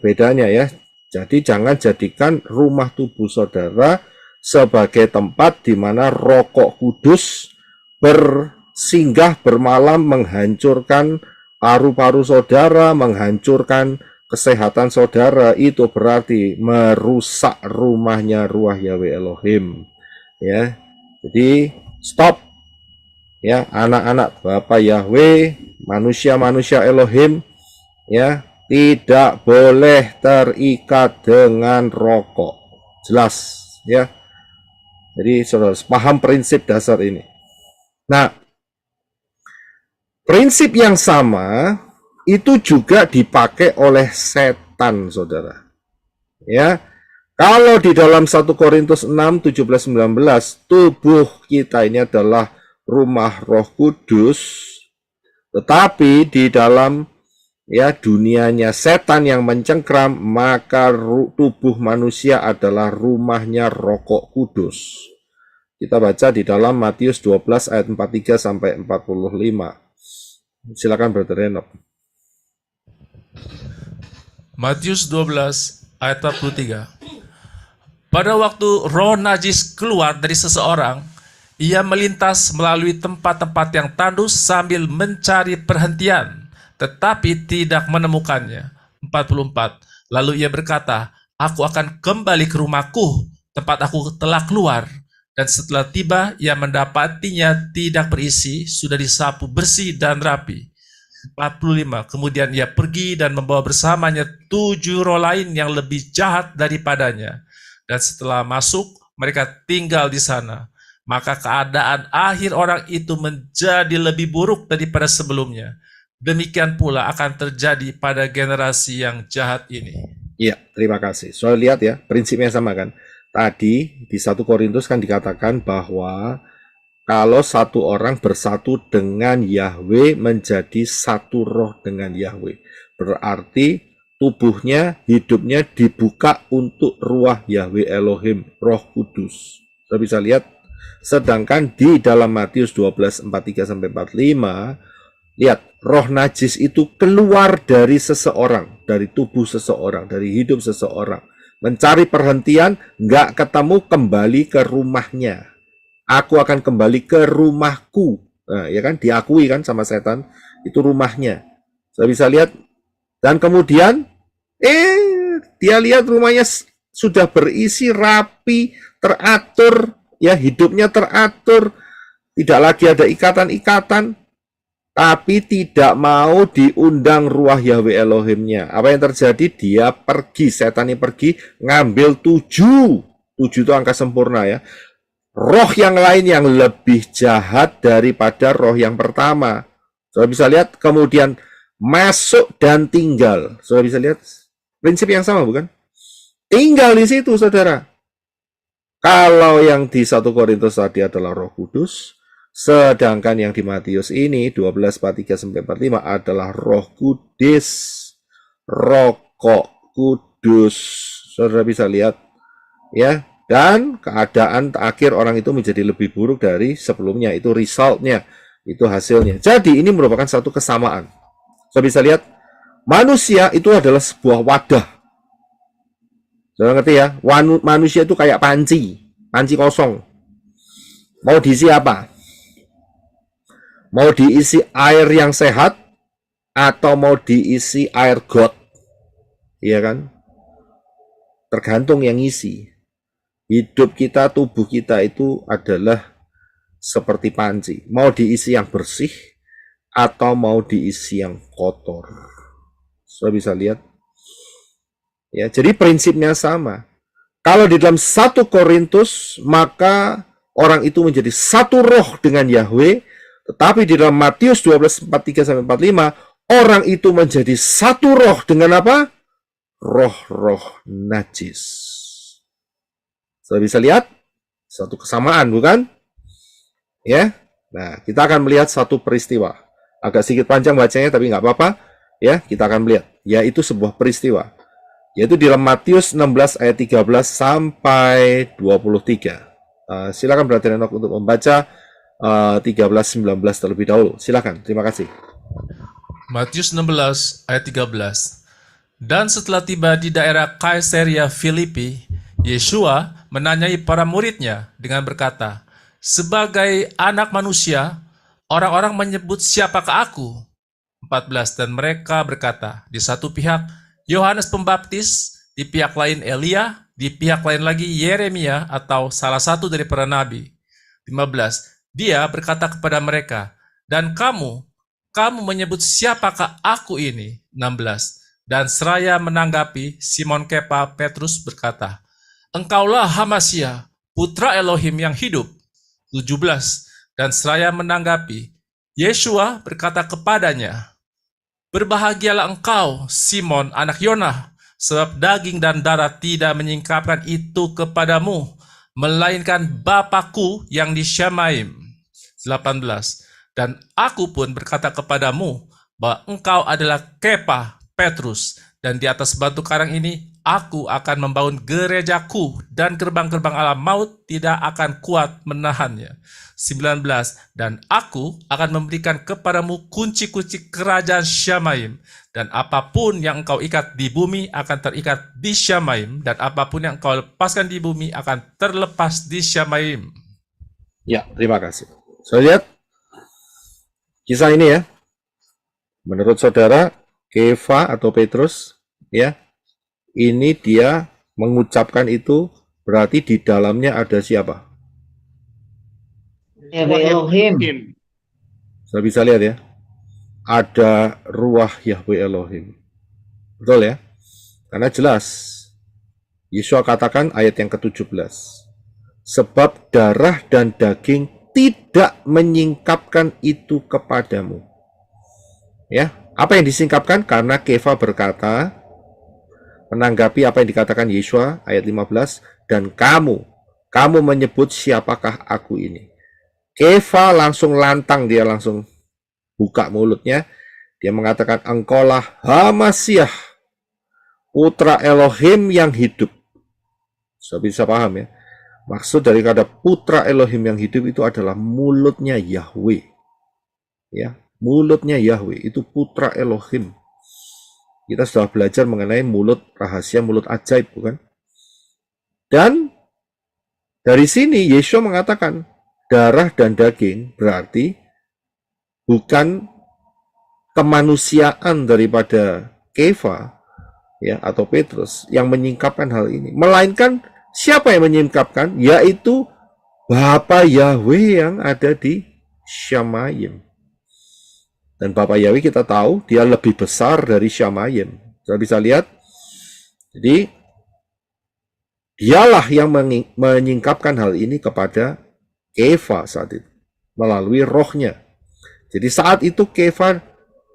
bedanya ya. Jadi jangan jadikan rumah tubuh saudara sebagai tempat di mana rokok kudus bersinggah bermalam menghancurkan paru-paru saudara, menghancurkan kesehatan saudara. Itu berarti merusak rumahnya ruah Yahweh Elohim, ya. Jadi stop, ya, anak-anak Bapa Yahweh, manusia-manusia Elohim, ya, tidak boleh terikat dengan rokok. Jelas, ya. Jadi saudara paham prinsip dasar ini. Nah, prinsip yang sama itu juga dipakai oleh setan, saudara. Ya, kalau di dalam 1 Korintus 6, 17, 19, tubuh kita ini adalah rumah Roh Kudus, tetapi di dalam, ya, dunianya setan yang mencengkram, maka tubuh manusia adalah rumahnya rokok kudus. Kita baca di dalam Matius 12 ayat 43 sampai 45. Silakan Brother Renok. Matius 12 ayat 43. Pada waktu roh najis keluar dari seseorang, ia melintas melalui tempat-tempat yang tandus sambil mencari perhentian, tetapi tidak menemukannya. 44. Lalu ia berkata, aku akan kembali ke rumahku, tempat aku telah keluar. Dan setelah tiba, ia mendapatinya tidak berisi, sudah disapu bersih dan rapi. 45. Kemudian ia pergi dan membawa bersamanya 7 roh lain yang lebih jahat daripadanya. Dan setelah masuk, mereka tinggal di sana. Maka keadaan akhir orang itu menjadi lebih buruk daripada sebelumnya. Demikian pula akan terjadi pada generasi yang jahat ini. Iya, terima kasih. Soal lihat ya, prinsipnya sama kan. Tadi di 1 Korintus kan dikatakan bahwa kalau satu orang bersatu dengan Yahweh menjadi satu roh dengan Yahweh, berarti tubuhnya, hidupnya dibuka untuk ruah Yahweh Elohim, Roh Kudus. Kita bisa lihat, sedangkan di dalam Matius 12, 43-45, lihat, roh najis itu keluar dari seseorang, dari tubuh seseorang, dari hidup seseorang. Mencari perhentian, nggak ketemu, kembali ke rumahnya. Aku akan kembali ke rumahku. Nah, ya kan, diakui kan sama setan, itu rumahnya. Saya bisa lihat, dan kemudian, dia lihat rumahnya sudah berisi, rapi, teratur, ya, hidupnya teratur, tidak lagi ada ikatan-ikatan, tapi tidak mau diundang ruah Yahweh Elohimnya. Apa yang terjadi? Dia pergi, setan ini pergi, ngambil 7. 7 itu angka sempurna ya. Roh yang lain yang lebih jahat daripada roh yang pertama. Saudara bisa lihat, kemudian masuk dan tinggal. Saudara bisa lihat, prinsip yang sama bukan? Tinggal di situ, saudara. Kalau yang di 1 Korintus tadi adalah Roh Kudus, sedangkan yang di Matius ini 12:43-45 adalah Roh Kudus, rokok kudus. kudus. Saudara bisa lihat ya. Dan keadaan akhir orang itu menjadi lebih buruk dari sebelumnya. Itu resultnya, itu hasilnya. Jadi ini merupakan satu kesamaan. Saudara bisa lihat, manusia itu adalah sebuah wadah. Saudara ngerti ya? Manusia itu kayak panci kosong. Mau diisi apa? Mau diisi air yang sehat atau mau diisi air got? Iya kan? Tergantung yang isi. Hidup kita, tubuh kita itu adalah seperti panci. Mau diisi yang bersih atau mau diisi yang kotor. Saudara bisa lihat. Ya, jadi prinsipnya sama. Kalau di dalam 1 Korintus, maka orang itu menjadi satu roh dengan Yahweh. Tetapi di dalam Matius 12:43-45, orang itu menjadi satu roh dengan apa? Roh-roh najis. Saudara bisa lihat? Satu kesamaan, bukan? Ya. Nah, kita akan melihat satu peristiwa. Agak sedikit panjang bacanya, tapi nggak apa-apa. Ya, kita akan melihat. Yaitu sebuah peristiwa. Yaitu di dalam Matius 16 ayat 13 sampai 23. Silakan Brother Enoch untuk membaca 13-19 terlebih dahulu. Silakan, terima kasih. Matius 16 ayat 13. Dan setelah tiba di daerah Kaisarea Filipi, Yeshua menanyai para muridnya dengan berkata, "Sebagai anak manusia, orang-orang menyebut siapakah aku?" 14. Dan mereka berkata, di satu pihak Yohanes Pembaptis, di pihak lain Elia, di pihak lain lagi Yeremia atau salah satu dari para nabi. 15. Dia berkata kepada mereka, "Dan kamu menyebut siapakah aku ini?" 16. Dan seraya menanggapi, Simon Kepa Petrus berkata, "Engkaulah Hamasya, putra Elohim yang hidup." 17. Dan seraya menanggapi, Yeshua berkata kepadanya, "Berbahagialah engkau, Simon, anak Yona, sebab daging dan darah tidak menyingkapkan itu kepadamu, melainkan Bapa-Ku yang di Syamaim." 18. Dan aku pun berkata kepadamu, bahwa engkau adalah Kepa, Petrus, dan di atas batu karang ini, aku akan membangun gerejaku, dan gerbang-gerbang alam maut tidak akan kuat menahannya. 19. Dan aku akan memberikan kepadamu kunci-kunci kerajaan Syamaim, dan apapun yang engkau ikat di bumi akan terikat di Syamaim, dan apapun yang engkau lepaskan di bumi akan terlepas di Syamaim. Ya, terima kasih. Saya lihat kisah ini ya. Menurut saudara, Kefa atau Petrus, ya, ini dia mengucapkan itu berarti di dalamnya ada siapa? Elohim. Saya bisa lihat ya. Ada ruah Yahweh Elohim. Betul ya? Karena jelas. Yeshua katakan ayat yang ke-17. Sebab darah dan daging tidak menyingkapkan itu kepadamu. Ya, apa yang disingkapkan? Karena Kefa berkata, menanggapi apa yang dikatakan Yeshua ayat 15, dan kamu menyebut siapakah aku ini. Kefa langsung lantang, dia langsung buka mulutnya, dia mengatakan, engkaulah Hamasyah, putra Elohim yang hidup. Saya bisa paham ya. Maksud dari kata putra Elohim yang hidup itu adalah mulutnya Yahweh. Ya, mulutnya Yahweh itu putra Elohim. Kita sudah belajar mengenai mulut rahasia, mulut ajaib, bukan? Dan dari sini Yeshua mengatakan darah dan daging berarti bukan kemanusiaan daripada Kefa ya atau Petrus yang menyingkapkan hal ini, melainkan siapa yang menyingkapkan? Yaitu Bapa Yahweh yang ada di Syamayim. Dan Bapa Yahweh kita tahu dia lebih besar dari Syamayim. Kita bisa lihat. Jadi dialah yang menyingkapkan hal ini kepada Kefa saat itu melalui rohnya. Jadi saat itu Kefa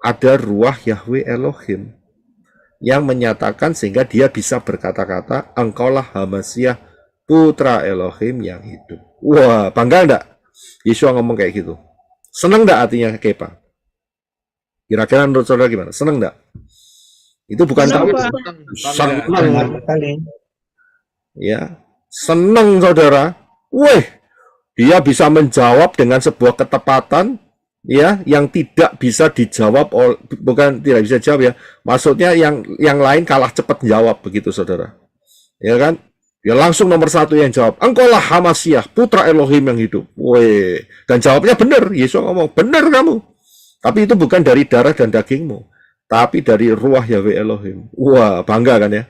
ada ruah Yahweh Elohim yang menyatakan sehingga dia bisa berkata-kata, engkaulah Hamasyah, putra Elohim yang hidup. Wah, bangga enggak? Yeshua ngomong kayak gitu. Senang enggak artinya Kefa? Kira-kira menurut saudara gimana? Senang enggak? Itu bukan Senang, tawil. senang. Senang. sekali. Ya, senang saudara. Wih, dia bisa menjawab dengan sebuah ketepatan ya yang tidak bisa dijawab bukan tidak bisa jawab ya. Maksudnya yang lain kalah cepat jawab begitu saudara. Ya kan? Ya langsung nomor satu yang jawab. Engkaulah Hamasiah, putra Elohim yang hidup. Wih, dan jawabnya benar. Yesus ngomong, benar kamu. Tapi itu bukan dari darah dan dagingmu, tapi dari ruah Yahweh Elohim. Wah, bangga kan ya?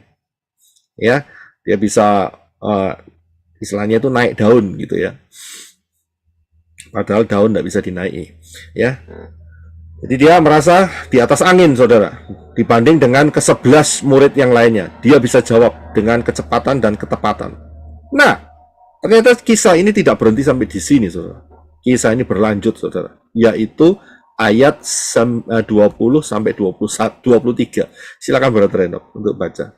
Ya, dia bisa istilahnya itu naik daun gitu ya. Padahal daun tidak bisa dinaiki, ya. Jadi dia merasa di atas angin, saudara. Dibanding dengan ke-11 murid yang lainnya, dia bisa jawab dengan kecepatan dan ketepatan. Nah, ternyata kisah ini tidak berhenti sampai di sini, saudara. Kisah ini berlanjut, saudara, yaitu ayat 20 sampai 23. Silakan Brother Renok untuk baca.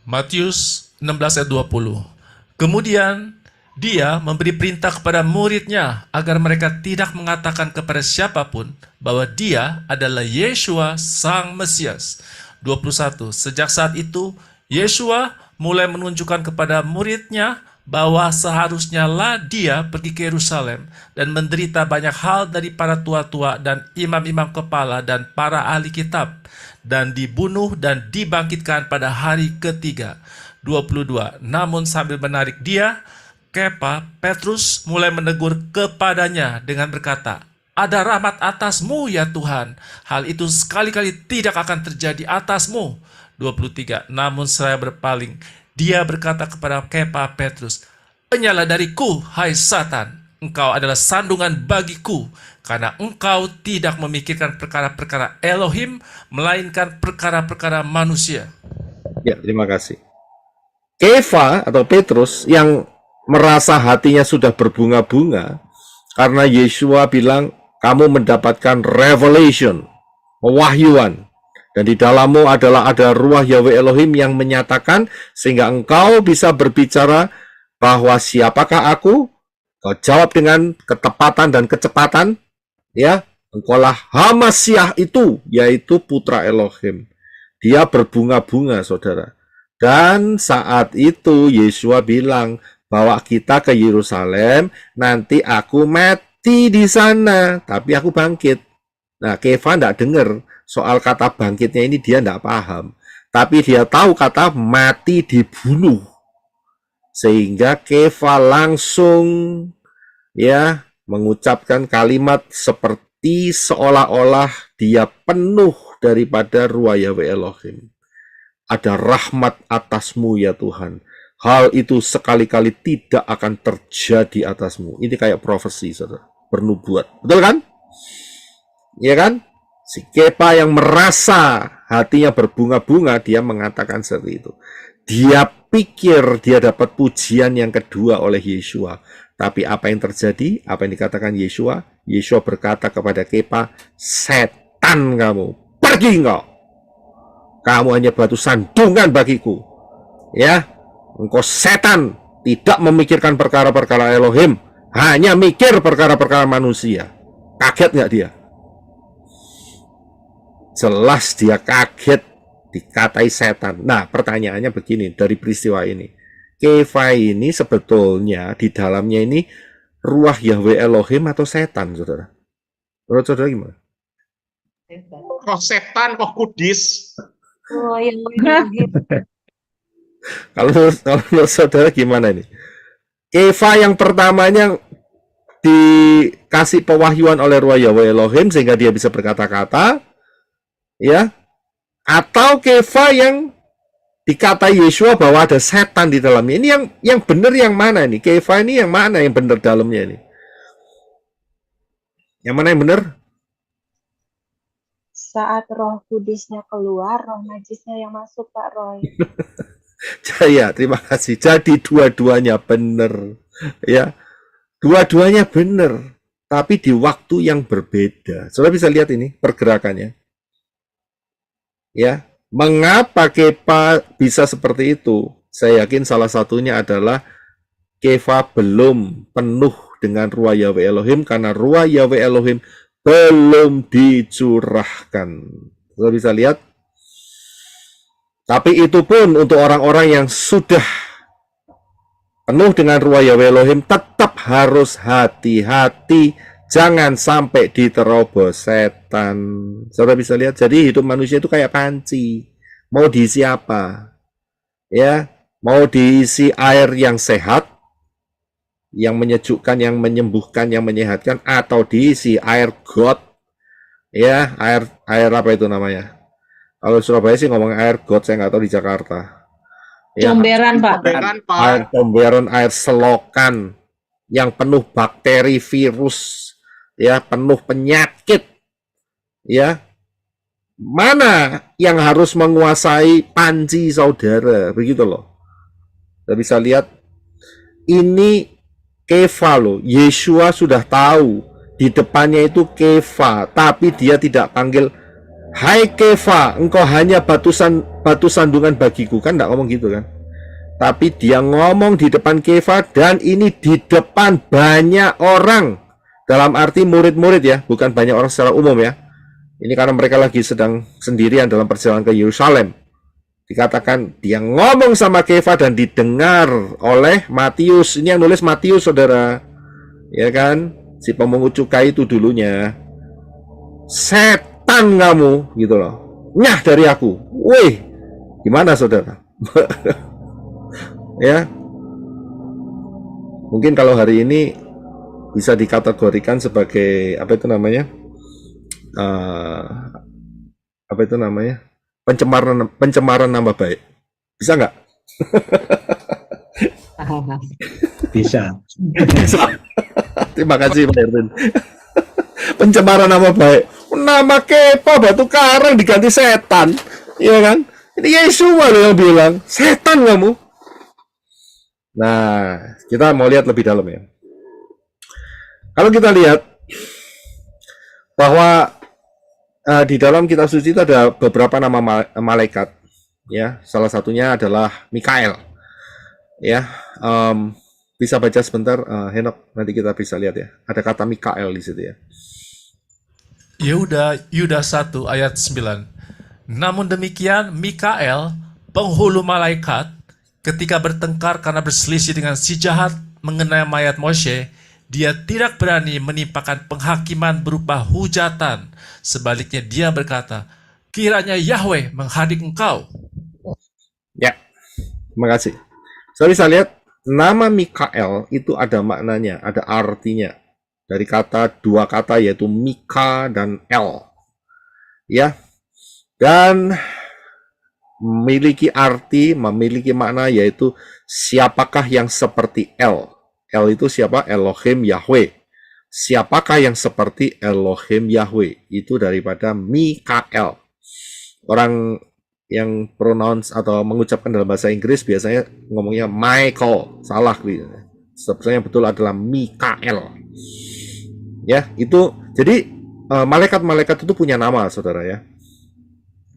Matius 16 ayat 20. Kemudian dia memberi perintah kepada muridnya agar mereka tidak mengatakan kepada siapapun bahwa dia adalah Yeshua sang Mesias. 21. Sejak saat itu, Yeshua mulai menunjukkan kepada muridnya bahwa seharusnya lah dia pergi ke Yerusalem dan menderita banyak hal dari para tua-tua dan imam-imam kepala dan para ahli kitab, dan dibunuh dan dibangkitkan pada hari ketiga. 22. Namun sambil menarik dia, Kepa, Petrus mulai menegur kepadanya dengan berkata, "Ada rahmat atasmu ya Tuhan, hal itu sekali-kali tidak akan terjadi atasmu." 23. Namun seraya berpaling, dia berkata kepada Kepa, Petrus, "Penyalah dariku, hai Satan, engkau adalah sandungan bagiku, karena engkau tidak memikirkan perkara-perkara Elohim, melainkan perkara-perkara manusia." Ya, terima kasih. Kefa atau Petrus yang merasa hatinya sudah berbunga-bunga karena Yeshua bilang kamu mendapatkan revelation, pewahyuan, dan di dalammu ada ruah Yahweh Elohim yang menyatakan sehingga engkau bisa berbicara bahwa siapakah aku? Kau jawab dengan ketepatan dan kecepatan, ya, engkaulah Hamasiah itu, yaitu putra Elohim. Dia berbunga-bunga, saudara. Dan saat itu Yeshua bilang, bawa kita ke Yerusalem, nanti aku mati di sana, tapi aku bangkit. Nah, Kefa tidak dengar soal kata bangkitnya ini, dia tidak paham. Tapi dia tahu kata mati dibunuh. Sehingga Kefa langsung ya mengucapkan kalimat seperti seolah-olah dia penuh daripada ruah Yahweh Elohim. Ada rahmat atasmu ya Tuhan. Hal itu sekali-kali tidak akan terjadi atasmu. Ini kayak profesi, saudara. Bernubuat. Betul kan? Ya kan? Si Kepa yang merasa hatinya berbunga-bunga, dia mengatakan seperti itu. Dia pikir dia dapat pujian yang kedua oleh Yeshua. Tapi apa yang terjadi? Apa yang dikatakan Yeshua? Yeshua berkata kepada Kepa, "Setan kamu, pergi engkau. Kamu hanya batu sandungan bagiku." Ya, engkau setan, tidak memikirkan perkara-perkara Elohim, hanya mikir perkara-perkara manusia. Kaget nggak dia? Jelas dia kaget dikatai setan. Nah, pertanyaannya begini dari peristiwa ini. Kefa ini sebetulnya di dalamnya ini ruah Yahweh Elohim atau setan, saudara? Menurut saudara gimana? Roh setan, roh kudis. Oh, yang Kalau menurut saudara gimana ini? Kefa yang pertamanya dikasih pewahyuan oleh ruah Yahweh Elohim sehingga dia bisa berkata-kata, ya, atau Kefa yang dikatai Yeshua bahwa ada setan di dalamnya. Ini yang benar yang mana nih? Kefa ini yang mana yang benar dalamnya ini? Yang mana yang benar? saat roh kudisnya keluar, roh najisnya yang masuk, Pak Roy. Ya, terima kasih. Jadi dua-duanya benar. Ya, dua-duanya benar. Tapi di waktu yang berbeda. Saudara bisa lihat ini pergerakannya. Ya, mengapa Kefa bisa seperti itu? Saya yakin salah satunya adalah Kefa belum penuh dengan ruah Yahweh Elohim, karena ruah Yahweh Elohim belum dicurahkan. Saudara bisa lihat. Tapi itu pun untuk orang-orang yang sudah penuh dengan ruah Yahweh Elohim tetap harus hati-hati, jangan sampai diterobos setan. Saudara bisa lihat, jadi hidup manusia itu kayak panci. Mau diisi apa? Ya, mau diisi air yang sehat, yang menyejukkan, yang menyembuhkan, yang menyehatkan, atau diisi air got, ya, air apa itu namanya? Kalau Surabaya sih ngomong air got, saya nggak tahu di Jakarta. Ya, Comberan, Pak. Comberan, Pak. air comberan, air selokan yang penuh bakteri, virus, ya, penuh penyakit, ya. Mana yang harus menguasai panci saudara, begitu loh. Kita bisa lihat ini Kefa loh. Yeshua sudah tahu di depannya itu Kefa, tapi dia tidak panggil, "Hai Kefa, engkau hanya batu sandungan bagiku," kan enggak ngomong gitu kan. Tapi dia ngomong di depan Kefa, dan ini di depan banyak orang. Dalam arti murid-murid ya, bukan banyak orang secara umum ya. Ini karena mereka lagi sedang sendirian dalam perjalanan ke Yerusalem. Dikatakan dia ngomong sama Kefa dan didengar oleh Matius. Ini yang nulis Matius, saudara. Ya kan? Si pemungut cukai itu dulunya. "Setan kamu," gitu loh. "Nyah dari aku." Wih, gimana saudara? Ya, mungkin kalau hari ini bisa dikategorikan sebagai apa itu namanya, apa itu namanya, pencemaran nama baik, bisa nggak? Bisa. Bisa. Terima kasih Pak Erwin. Pencemaran nama baik, nama Kepa batu karang diganti setan, iya kan? Ini Yeshua loh yang bilang, "Setan kamu." Nah, kita mau lihat lebih dalam ya. Kalau kita lihat bahwa di dalam kitab suci itu ada beberapa nama malaikat, ya. Salah satunya adalah Mikael, ya. Bisa baca sebentar, Henok, nanti kita bisa lihat ya. Ada kata Mikael di situ ya. Yuda 1 ayat 9. Namun demikian Mikael, penghulu malaikat, ketika bertengkar karena berselisih dengan si jahat mengenai mayat Moshe, dia tidak berani menimpakan penghakiman berupa hujatan. Sebaliknya dia berkata, "Kiranya Yahweh menghadik engkau." Ya, terima kasih. Saya bisa lihat nama Mikael itu ada maknanya, ada artinya. Dari dua kata yaitu Mika dan El. Ya. Dan memiliki arti, memiliki makna yaitu siapakah yang seperti El. El itu siapa? Elohim Yahweh. Siapakah yang seperti Elohim Yahweh? Itu daripada Mikael. Orang yang pronounce atau mengucapkan dalam bahasa Inggris biasanya ngomongnya Michael. Salah. Sebenarnya yang betul adalah Mikael. Ya, itu. Jadi malaikat-malaikat itu punya nama, saudara ya.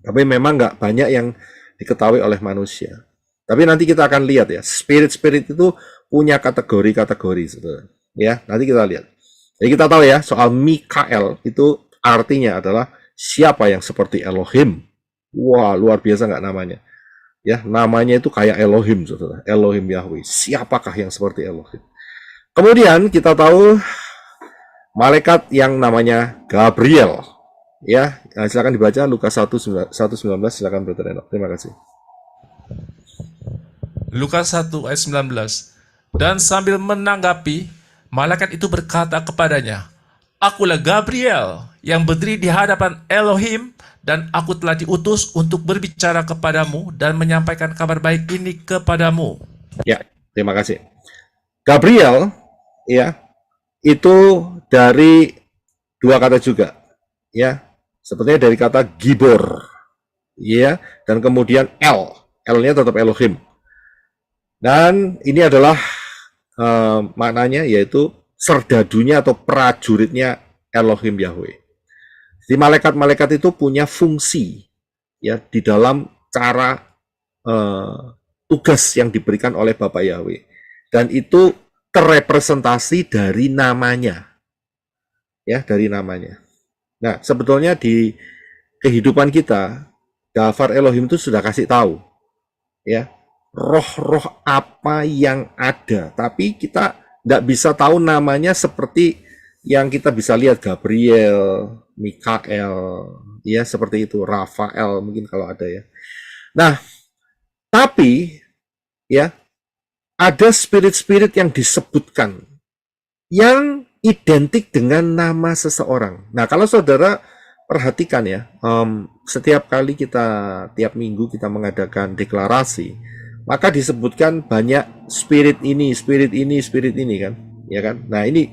Tapi memang nggak banyak yang diketahui oleh manusia. Tapi nanti kita akan lihat ya, spirit-spirit itu punya kategori-kategori, saudara. Ya, nanti kita lihat. Jadi kita tahu ya, soal Mikael itu artinya adalah siapa yang seperti Elohim. Wah, luar biasa nggak namanya? Ya, namanya itu kayak Elohim, saudara. Elohim Yahweh. Siapakah yang seperti Elohim? Kemudian kita tahu malaikat yang namanya Gabriel. Ya, silakan dibaca Lukas 1:19, silakan Brother Enoch. Terima kasih. Lukas 1 ayat 19. Dan sambil menanggapi, malaikat itu berkata kepadanya, "Akulah Gabriel yang berdiri di hadapan Elohim, dan aku telah diutus untuk berbicara kepadamu dan menyampaikan kabar baik ini kepadamu." Ya, terima kasih. Gabriel, ya, itu dari dua kata juga, ya. Sepertinya dari kata Gibor, ya, dan kemudian L-nya tetap Elohim. Dan ini adalah maknanya yaitu serdadunya atau prajuritnya Elohim Yahweh. Jadi malaikat-malaikat itu punya fungsi ya di dalam cara tugas yang diberikan oleh Bapa Yahweh. Dan itu terrepresentasi dari namanya. Ya, dari namanya. Nah, sebetulnya di kehidupan kita, Dafar Elohim itu sudah kasih tahu, ya, roh-roh apa yang ada. Tapi kita tidak bisa tahu namanya seperti yang kita bisa lihat Gabriel, Mikael, ya seperti itu, Rafael mungkin kalau ada ya. Nah, tapi ya ada spirit-spirit yang disebutkan yang identik dengan nama seseorang. Nah, kalau saudara perhatikan ya, setiap kali tiap minggu kita mengadakan deklarasi, maka disebutkan banyak spirit ini kan, ya kan? Nah, ini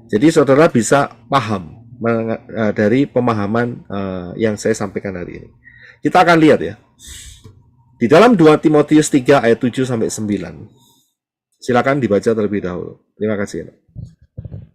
jadi saudara bisa paham dari pemahaman yang saya sampaikan hari ini. Kita akan lihat ya, di dalam 2 Timotius 3 ayat 7 sampai 9. Silakan dibaca terlebih dahulu. Terima kasih.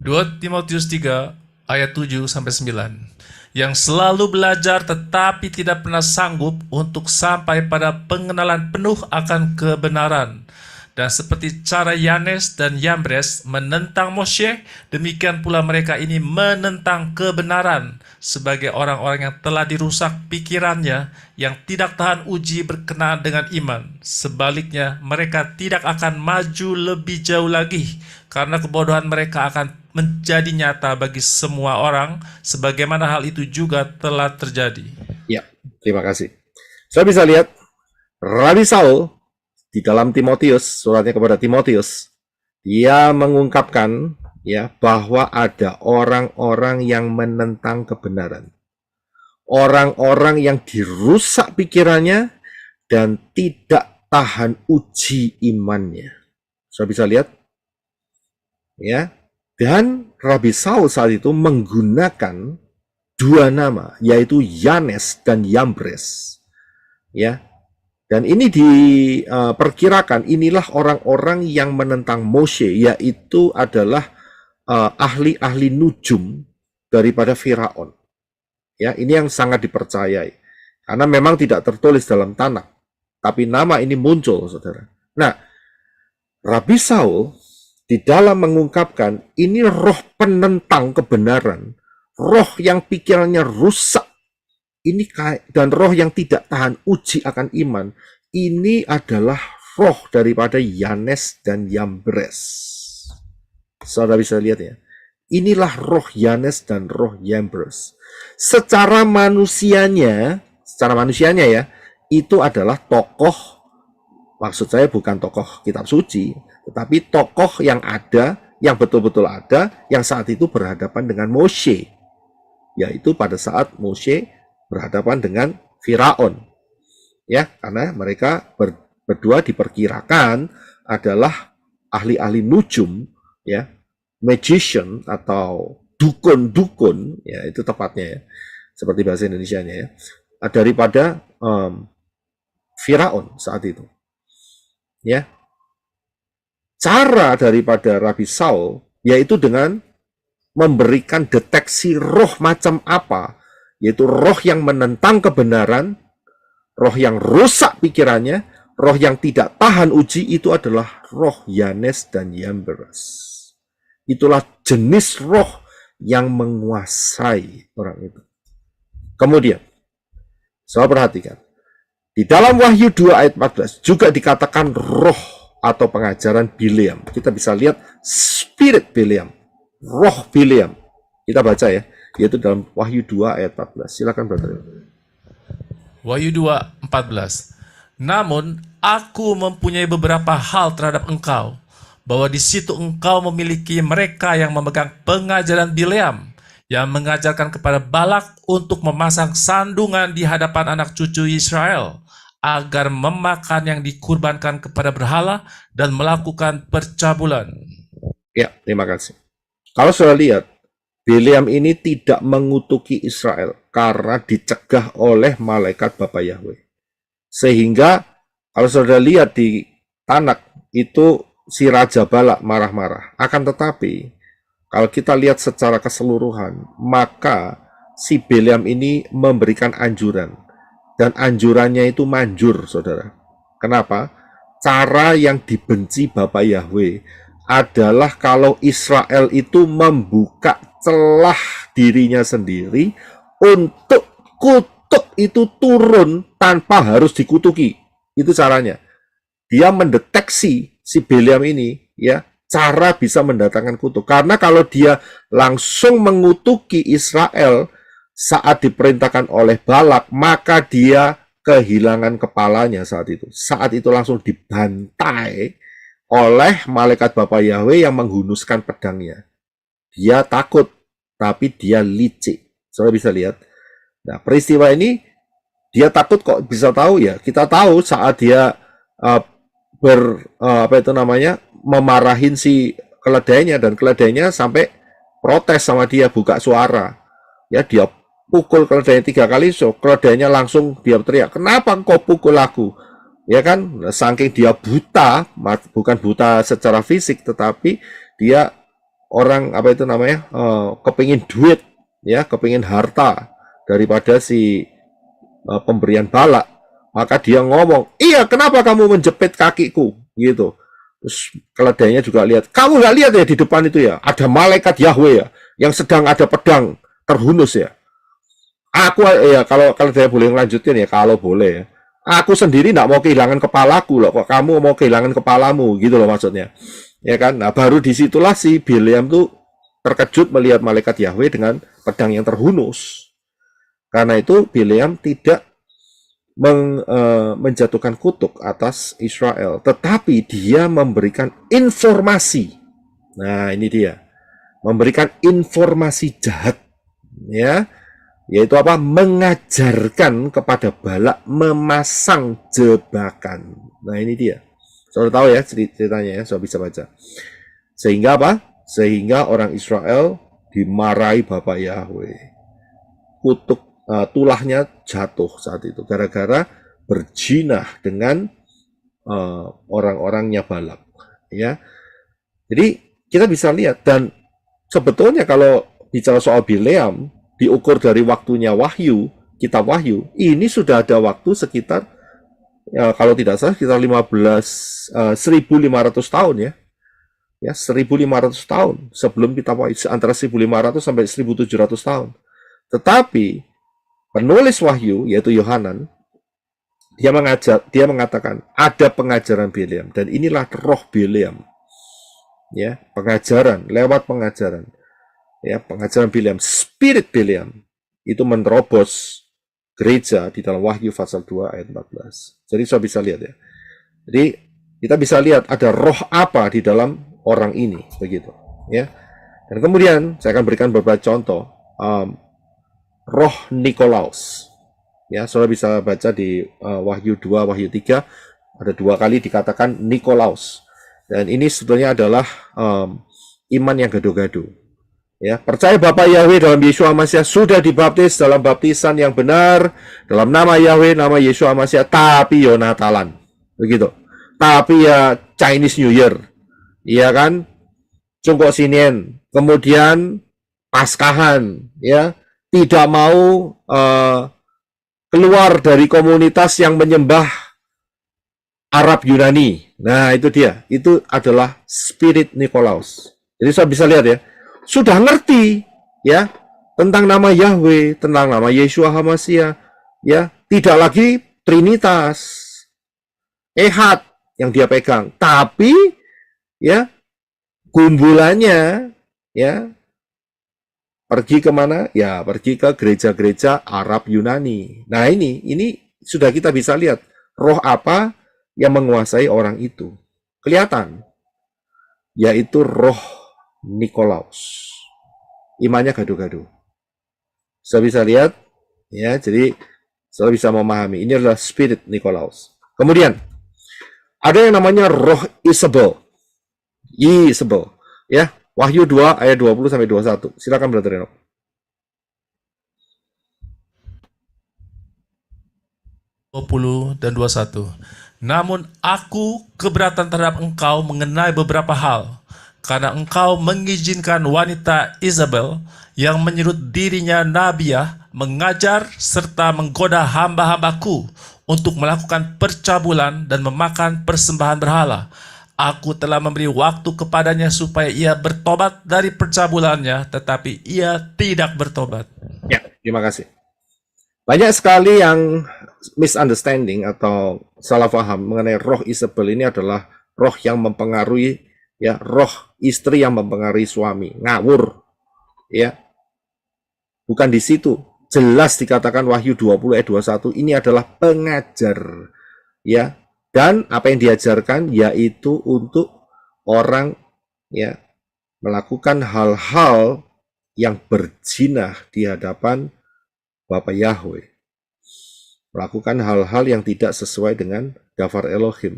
2 Timotius 3 ayat 7 sampai 9. Yang selalu belajar tetapi tidak pernah sanggup untuk sampai pada pengenalan penuh akan kebenaran. Dan seperti cara Yanes dan Yambres menentang Moshe, demikian pula mereka ini menentang kebenaran sebagai orang-orang yang telah dirusak pikirannya, yang tidak tahan uji berkenaan dengan iman. Sebaliknya, mereka tidak akan maju lebih jauh lagi, karena kebodohan mereka akan menjadi nyata bagi semua orang, sebagaimana hal itu juga telah terjadi. Ya, terima kasih. Saya bisa lihat, Rabi Saul, di dalam Timotius, suratnya kepada Timotius, dia mengungkapkan ya bahwa ada orang-orang yang menentang kebenaran. Orang-orang yang dirusak pikirannya dan tidak tahan uji imannya. Sudah bisa lihat? Ya. Dan Rabi Saul saat itu menggunakan dua nama, yaitu Yanes dan Yambres. Ya. Dan ini diperkirakan inilah orang-orang yang menentang Moshe, yaitu adalah ahli-ahli nujum daripada Firaun. Ya, ini yang sangat dipercayai. Karena memang tidak tertulis dalam tanah, tapi nama ini muncul, saudara. Nah, Rabi Saul di dalam mengungkapkan ini roh penentang kebenaran, roh yang pikirannya rusak, ini dan roh yang tidak tahan uji akan iman, ini adalah roh daripada Yanes dan Yambres. Saudara bisa lihat ya. Inilah roh Yanes dan roh Yambres. Secara manusianya ya, itu adalah tokoh, maksud saya bukan tokoh kitab suci, tetapi tokoh yang ada, yang betul-betul ada, yang saat itu berhadapan dengan Moshe. Yaitu pada saat Moshe berhadapan dengan Firaun, ya, karena mereka berdua diperkirakan adalah ahli-ahli nujum, ya, magician atau dukun-dukun, ya itu tepatnya ya, seperti bahasa Indonesianya ya, daripada Firaun saat itu, ya. Cara daripada Rabi Saul yaitu dengan memberikan deteksi roh macam apa, yaitu roh yang menentang kebenaran, roh yang rusak pikirannya, roh yang tidak tahan uji, itu adalah roh Yanes dan Yambres. Itulah jenis roh yang menguasai orang itu. Kemudian, saya perhatikan, di dalam Wahyu 2 ayat 14 juga dikatakan roh atau pengajaran Bileam. Kita bisa lihat spirit Bileam, roh Bileam. Kita baca ya, yaitu dalam Wahyu 2 ayat 14. Silakan Brother. Wahyu 2:14. Namun aku mempunyai beberapa hal terhadap engkau, bahwa di situ engkau memiliki mereka yang memegang pengajaran Bileam, yang mengajarkan kepada Balak untuk memasang sandungan di hadapan anak cucu Israel, agar memakan yang dikurbankan kepada berhala dan melakukan percabulan. Ya, terima kasih. Kalau sudah lihat, Bileam ini tidak mengutuki Israel karena dicegah oleh malaikat Bapa Yahweh. Sehingga kalau sudah lihat di Tanak itu si Raja Balak marah-marah. Akan tetapi kalau kita lihat secara keseluruhan, maka si Bileam ini memberikan anjuran. Dan anjurannya itu manjur, saudara. Kenapa? Cara yang dibenci Bapa Yahweh adalah kalau Israel itu membuka celah dirinya sendiri untuk kutuk itu turun tanpa harus dikutuki. Itu caranya. Dia mendeteksi si Bileam ini, ya, cara bisa mendatangkan kutuk. Karena kalau dia langsung mengutuki Israel saat diperintahkan oleh Balak, maka dia kehilangan kepalanya saat itu. Saat itu langsung dibantai oleh malaikat Bapa Yahweh yang menghunuskan pedangnya. Dia takut, tapi dia licik. Saudara bisa lihat. Nah, peristiwa ini dia takut kok bisa tahu ya. Kita tahu saat dia memarahin si keledainya, dan keledainya sampai protes sama dia, buka suara. Ya, dia pukul keledainya 3 kali, so keledainya langsung dia teriak, "Kenapa engkau pukul aku?" Ya kan, saking dia buta, bukan buta secara fisik, tetapi dia orang kepingin duit, ya, kepingin harta daripada si pemberian Balak. Maka dia ngomong, "Iya, kenapa kamu menjepit kakiku?" Gitu. Terus keledainya juga lihat, "Kamu nggak lihat ya di depan itu ya, ada malaikat Yahweh ya, yang sedang ada pedang terhunus ya. Aku ya, kalau keledai boleh melanjutkan ya, kalau boleh ya. Aku sendiri nggak mau kehilangan kepalaku loh, kok kamu mau kehilangan kepalamu?" Gitu loh maksudnya. Ya kan? Nah, baru disitulah si Bileam tuh terkejut melihat malaikat Yahweh dengan pedang yang terhunus. Karena itu Bileam tidak menjatuhkan kutuk atas Israel, tetapi dia memberikan informasi. Nah, ini dia, memberikan informasi jahat, ya, yaitu apa? Mengajarkan kepada Balak memasang jebakan. Nah, ini dia. Saudara tahu ya ceritanya ya, saudara bisa baca. Sehingga apa? Sehingga orang Israel dimarahi Bapa Yahweh. Kutuk tulahnya jatuh saat itu gara-gara berjinah dengan orang-orangnya Balak, ya. Jadi kita bisa lihat, dan sebetulnya kalau bicara soal Bileam diukur dari waktunya Wahyu, kitab Wahyu, ini sudah ada waktu sekitar kalau tidak salah sekitar 1500 tahun ya. Ya, 1500 tahun sebelum kitab Wahyu, antara 1500 sampai 1700 tahun. Tetapi penulis Wahyu, yaitu Yohanan, dia mengatakan ada pengajaran Bileam, dan inilah roh Bileam. Ya, pengajaran, lewat pengajaran. Ya, pengajaran Bileam, spirit Bileam itu menerobos gereja di dalam Wahyu pasal 2 ayat 14. Jadi saya bisa lihat ya. Jadi kita bisa lihat ada roh apa di dalam orang ini, begitu, ya. Dan kemudian saya akan berikan beberapa contoh. Roh Nikolaus, ya, saudara bisa baca di Wahyu 2, Wahyu 3, ada 2 kali dikatakan Nikolaus, dan ini sebetulnya adalah iman yang gaduh-gaduh, ya. Percaya Bapa Yahweh dalam Yeshua Mashiach, sudah dibaptis dalam baptisan yang benar dalam nama Yahweh, nama Yeshua Mashiach, tapi ya Natalan, begitu, tapi ya Chinese New Year, iya kan, Cungkok Sinien, kemudian Paskahan, ya, tidak mau keluar dari komunitas yang menyembah Arab Yunani. Nah, itu dia. Itu adalah spirit Nikolaus. Jadi saya bisa lihat ya, sudah ngerti ya tentang nama Yahweh, tentang nama Yeshua HaMashiach, ya, tidak lagi Trinitas, Ehad yang dia pegang, tapi ya gumbulannya, ya, pergi kemana? Ya, pergi ke gereja-gereja Arab Yunani. Nah, ini sudah kita bisa lihat roh apa yang menguasai orang itu. Kelihatan, yaitu roh Nikolaus. Imannya gaduh-gaduh. Saya bisa lihat, ya. Jadi saya bisa memahami. Ini adalah spirit Nikolaus. Kemudian ada yang namanya roh Isabel. Ya. Wahyu 2 ayat 20 sampai 21. Silakan Brother Enoch. Dan 21. Namun aku keberatan terhadap engkau mengenai beberapa hal, karena engkau mengizinkan wanita Isabel yang menyebut dirinya nabiah mengajar serta menggoda hamba-hambaku untuk melakukan percabulan dan memakan persembahan berhala. Aku telah memberi waktu kepadanya supaya ia bertobat dari percabulannya, tetapi ia tidak bertobat. Ya, Terima kasih. Banyak sekali yang misunderstanding atau salah paham mengenai roh Isabel ini adalah roh yang mempengaruhi, ya, roh istri yang mempengaruhi suami. Ngawur, ya. Bukan di situ. Jelas dikatakan Wahyu 20 ayat 21 ini adalah pengajar, ya. Dan apa yang diajarkan yaitu untuk orang, ya, melakukan hal-hal yang berzinah di hadapan Bapa Yahweh. Melakukan hal-hal yang tidak sesuai dengan dafar Elohim.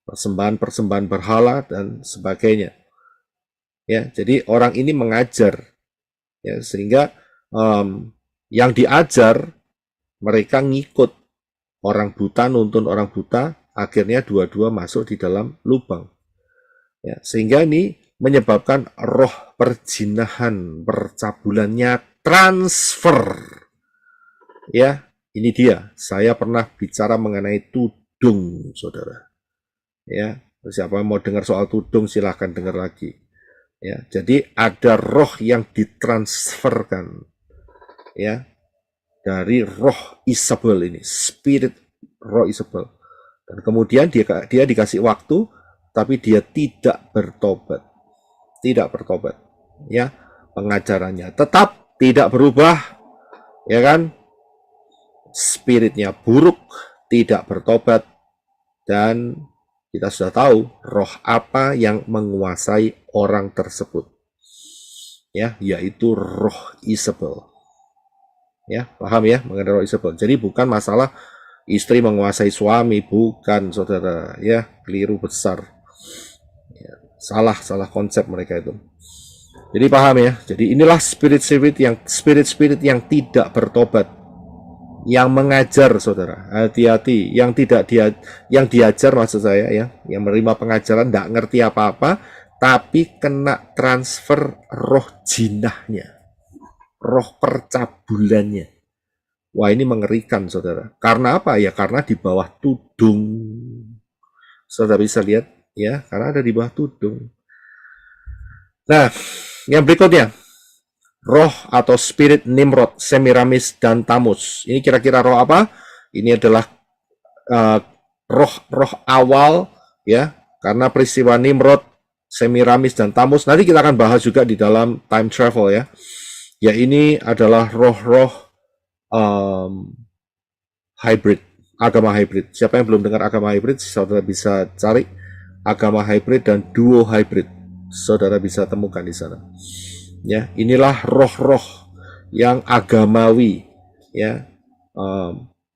Persembahan-persembahan berhala dan sebagainya. Ya, jadi orang ini mengajar, ya, sehingga yang diajar mereka ngikut. Orang buta nuntun orang buta, akhirnya dua-dua masuk di dalam lubang. Ya, sehingga ini menyebabkan roh perzinahan, percabulannya transfer. Ya, ini dia. Saya pernah bicara mengenai tudung, saudara. Ya, siapa yang mau dengar soal tudung silahkan dengar lagi. Ya, jadi ada roh yang ditransferkan, ya, dari roh Isabel ini, spirit roh Isabel. Dan kemudian dia dikasih waktu, tapi dia tidak bertobat. Tidak bertobat. Ya, pengajarannya tetap tidak berubah, ya kan? Spiritnya buruk, tidak bertobat, dan kita sudah tahu roh apa yang menguasai orang tersebut. Ya, yaitu roh Isabel. Ya, paham ya mengenai roh Isabel. Jadi bukan masalah istri menguasai suami, bukan, saudara. Ya, keliru besar. Ya, salah konsep mereka itu. Jadi paham ya. Jadi inilah spirit-spirit yang tidak bertobat, yang mengajar, saudara. Hati-hati. Yang diajar maksud saya, ya, yang menerima pengajaran tidak ngerti apa-apa, tapi kena transfer roh jinahnya, roh percabulannya. Wah, ini mengerikan, saudara. Karena apa? Ya karena di bawah tudung. Saudara bisa lihat, ya, karena ada di bawah tudung. Nah, yang berikutnya, roh atau spirit Nimrod, Semiramis, dan Tamus. Ini kira-kira roh apa? Ini adalah roh awal, ya, karena peristiwa Nimrod, Semiramis, dan Tamus. Nanti kita akan bahas juga di dalam time travel, ya. Ya, ini adalah roh-roh hybrid, agama hybrid. Siapa yang belum dengar agama hybrid, saudara bisa cari agama hybrid dan duo hybrid. Saudara bisa temukan di sana. Ya, inilah roh-roh yang agamawi, ya.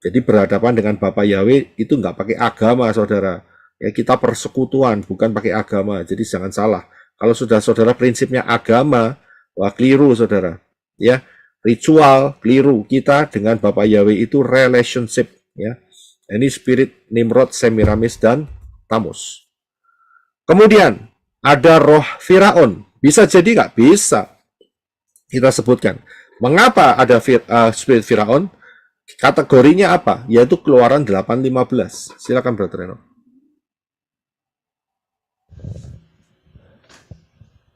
Jadi berhadapan dengan Bapa Yahweh itu nggak pakai agama, saudara. Ya, kita persekutuan, bukan pakai agama. Jadi jangan salah. Kalau sudah saudara prinsipnya agama, wah keliru, saudara. Ya, ritual keliru. Kita dengan Bapa Yahweh itu relationship, ya. Ini spirit Nimrod, Semiramis, dan Tamus. Kemudian ada roh Firaun. Bisa jadi nggak? Bisa. Kita sebutkan. Mengapa ada spirit Firaun? Kategorinya apa? Yaitu Keluaran 8:15. Silakan Brother Reno.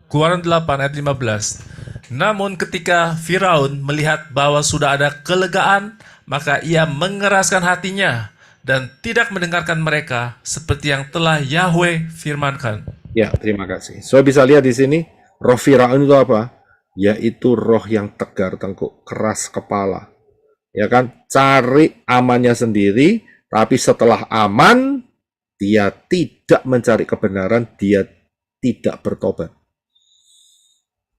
Keluaran 8 ayat 15. Namun ketika Firaun melihat bahwa sudah ada kelegaan, maka ia mengeraskan hatinya dan tidak mendengarkan mereka seperti yang telah Yahweh firmankan. Ya, terima kasih. So bisa lihat di sini, roh Firaun itu apa? Yaitu roh yang tegar tengkuk, keras kepala. Ya kan? Cari amannya sendiri, tapi setelah aman, dia tidak mencari kebenaran, dia tidak bertobat.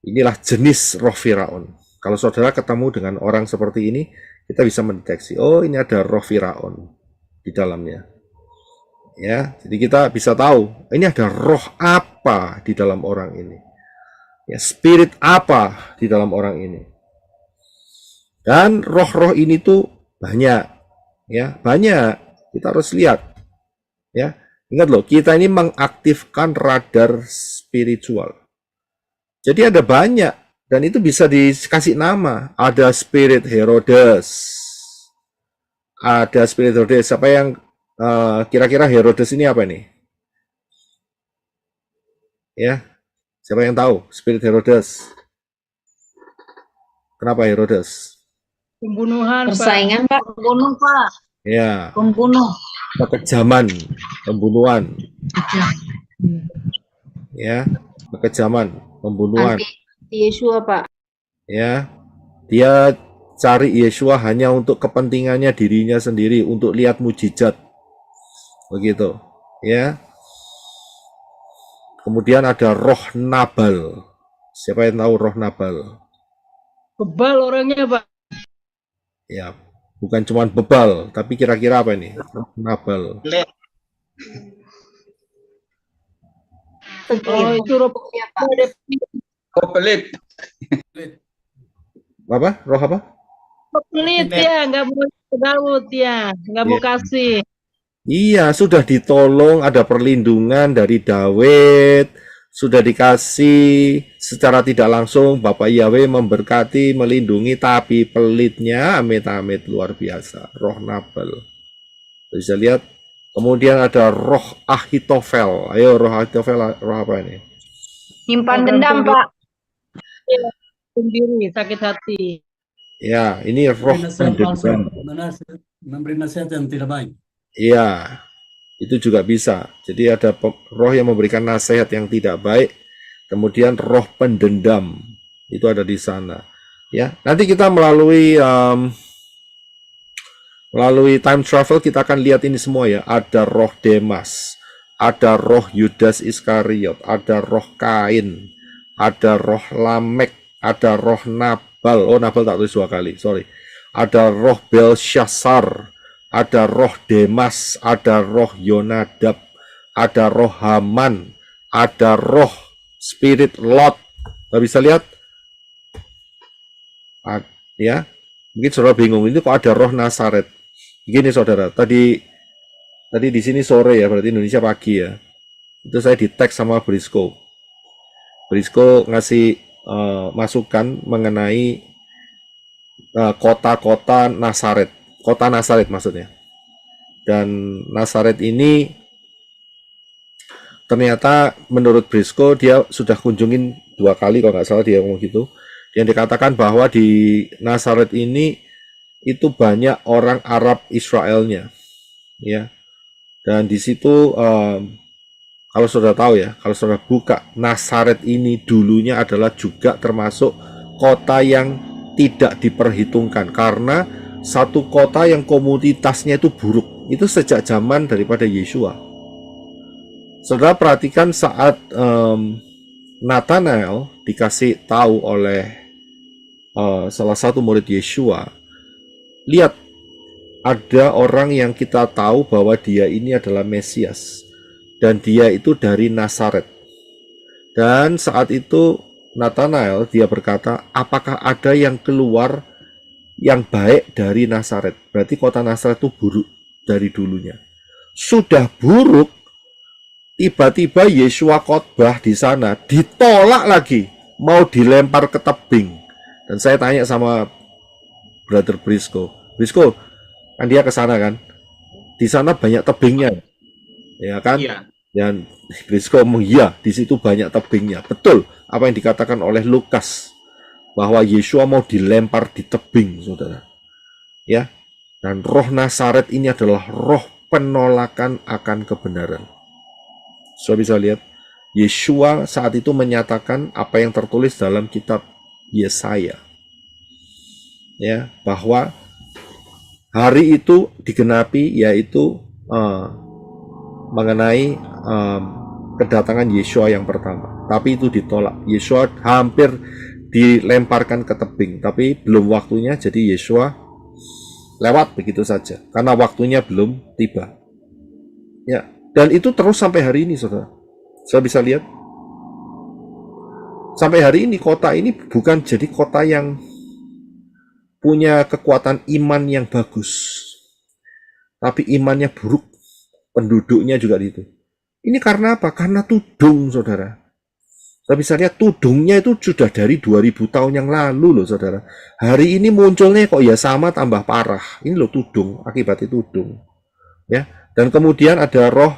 Inilah jenis roh Firaun. Kalau saudara ketemu dengan orang seperti ini, kita bisa mendeteksi, oh ini ada roh Firaun di dalamnya. Ya, jadi kita bisa tahu, ini ada roh apa di dalam orang ini. Ya, spirit apa di dalam orang ini. Dan roh-roh ini tuh banyak. Ya, banyak. Kita harus lihat. Ya, ingat loh, kita ini mengaktifkan radar spiritual. Jadi ada banyak, dan itu bisa dikasih nama. Ada spirit Herodes. Ada spirit Herodes. Siapa yang kira-kira Herodes ini apa nih? Ya, siapa yang tahu spirit Herodes? Kenapa Herodes? Pembunuhan, Pak. Persaingan, Pak. Pembunuh, Pak. Ya, Pembunuh. kekejaman, pembunuhan. Ya, kekejaman, pembunuhan. Anti Yesua, Pak. Ya, dia cari Yesua hanya untuk kepentingannya dirinya sendiri, untuk lihat mujizat. Begitu. Ya. Kemudian ada roh Nabal. Siapa yang tahu roh Nabal? Bebal orangnya, Pak. Ya, bukan cuma bebal, tapi kira-kira apa ini? Roh Nabal. Oh, itu roh Ya, Pak. Pelit. Apa? Roh apa? pelit ya, nggak mau Daud ya, nggak mau Iya. kasih. Iya, sudah ditolong, ada perlindungan dari Daud, sudah dikasih secara tidak langsung, Bapak Yahweh memberkati, melindungi, tapi pelitnya amit-amit luar biasa, roh Nabal. Bisa lihat, kemudian ada roh Ahitofel. Ayo, roh Ahitofel, roh apa ini? Nyimpan dendam, Pak. Sendiri, sakit hati. Ya, ini roh pendendam. Memberi nasihat yang tidak baik. Iya, itu juga bisa. Jadi ada roh yang memberikan nasihat yang tidak baik, kemudian roh pendendam itu ada di sana. Ya, nanti kita melalui time travel kita akan lihat ini semua ya. Ada roh Demas, ada roh Yudas Iskariot, ada roh Kain, ada roh Lamek, ada roh Nabal. Oh, Nabal tak tulis 2 kali, sorry. Ada roh Belshazzar, ada roh Demas, ada roh Yonadab, ada roh Haman, ada roh Spirit Lot. Nggak bisa lihat? Ya, mungkin saudara bingung, ini kok ada roh Nasaret. Begini saudara, tadi di sini sore ya, berarti Indonesia pagi ya. Itu saya di tag sama Brisco. Brisco ngasih masukan mengenai kota-kota Nasaret. Kota Nasaret maksudnya. Dan Nasaret ini ternyata menurut Brisco dia sudah kunjungin 2 kali kalau nggak salah dia ngomong gitu. Yang dikatakan bahwa di Nasaret ini itu banyak orang Arab Israelnya, ya. Dan di situ kalau saudara tahu ya, kalau saudara buka Nasaret ini dulunya adalah juga termasuk kota yang tidak diperhitungkan karena satu kota yang komunitasnya itu buruk. Itu sejak zaman daripada Yesua. Saudara perhatikan saat Nathanael dikasih tahu oleh salah satu murid Yesua, lihat ada orang yang kita tahu bahwa dia ini adalah Mesias dan dia itu dari Nasaret. Dan saat itu Nathanael dia berkata, apakah ada yang keluar yang baik dari Nasaret? Berarti kota Nasaret itu buruk dari dulunya. Sudah buruk, tiba-tiba Yesua khotbah di sana, ditolak lagi, mau dilempar ke tebing. Dan saya tanya sama Brother Brisco, kan dia ke sana kan? Di sana banyak tebingnya, ya kan? Iya. Dan Brisco ngomong, iya, di situ banyak tebingnya. Betul apa yang dikatakan oleh Lukas bahwa Yesua mau dilempar di tebing, saudara. Ya, dan roh Nasaret ini adalah roh penolakan akan kebenaran. Saudara bisa lihat, Yesua saat itu menyatakan apa yang tertulis dalam kitab Yesaya, ya, bahwa hari itu digenapi, yaitu mengenai kedatangan Yesua yang pertama. Tapi itu ditolak. Yesua hampir dilemparkan ke tebing, tapi belum waktunya, jadi Yesua lewat begitu saja karena waktunya belum tiba. Ya, dan itu terus sampai hari ini, saudara. Saya bisa lihat sampai hari ini kota ini bukan jadi kota yang punya kekuatan iman yang bagus, tapi imannya buruk, penduduknya juga itu. Ini karena apa? Karena tudung, saudara. Saya bisa lihat tudungnya itu sudah dari 2000 tahun yang lalu loh, saudara. Hari ini munculnya kok ya sama, tambah parah. Ini loh tudung, akibatnya tudung. Ya. Dan kemudian ada roh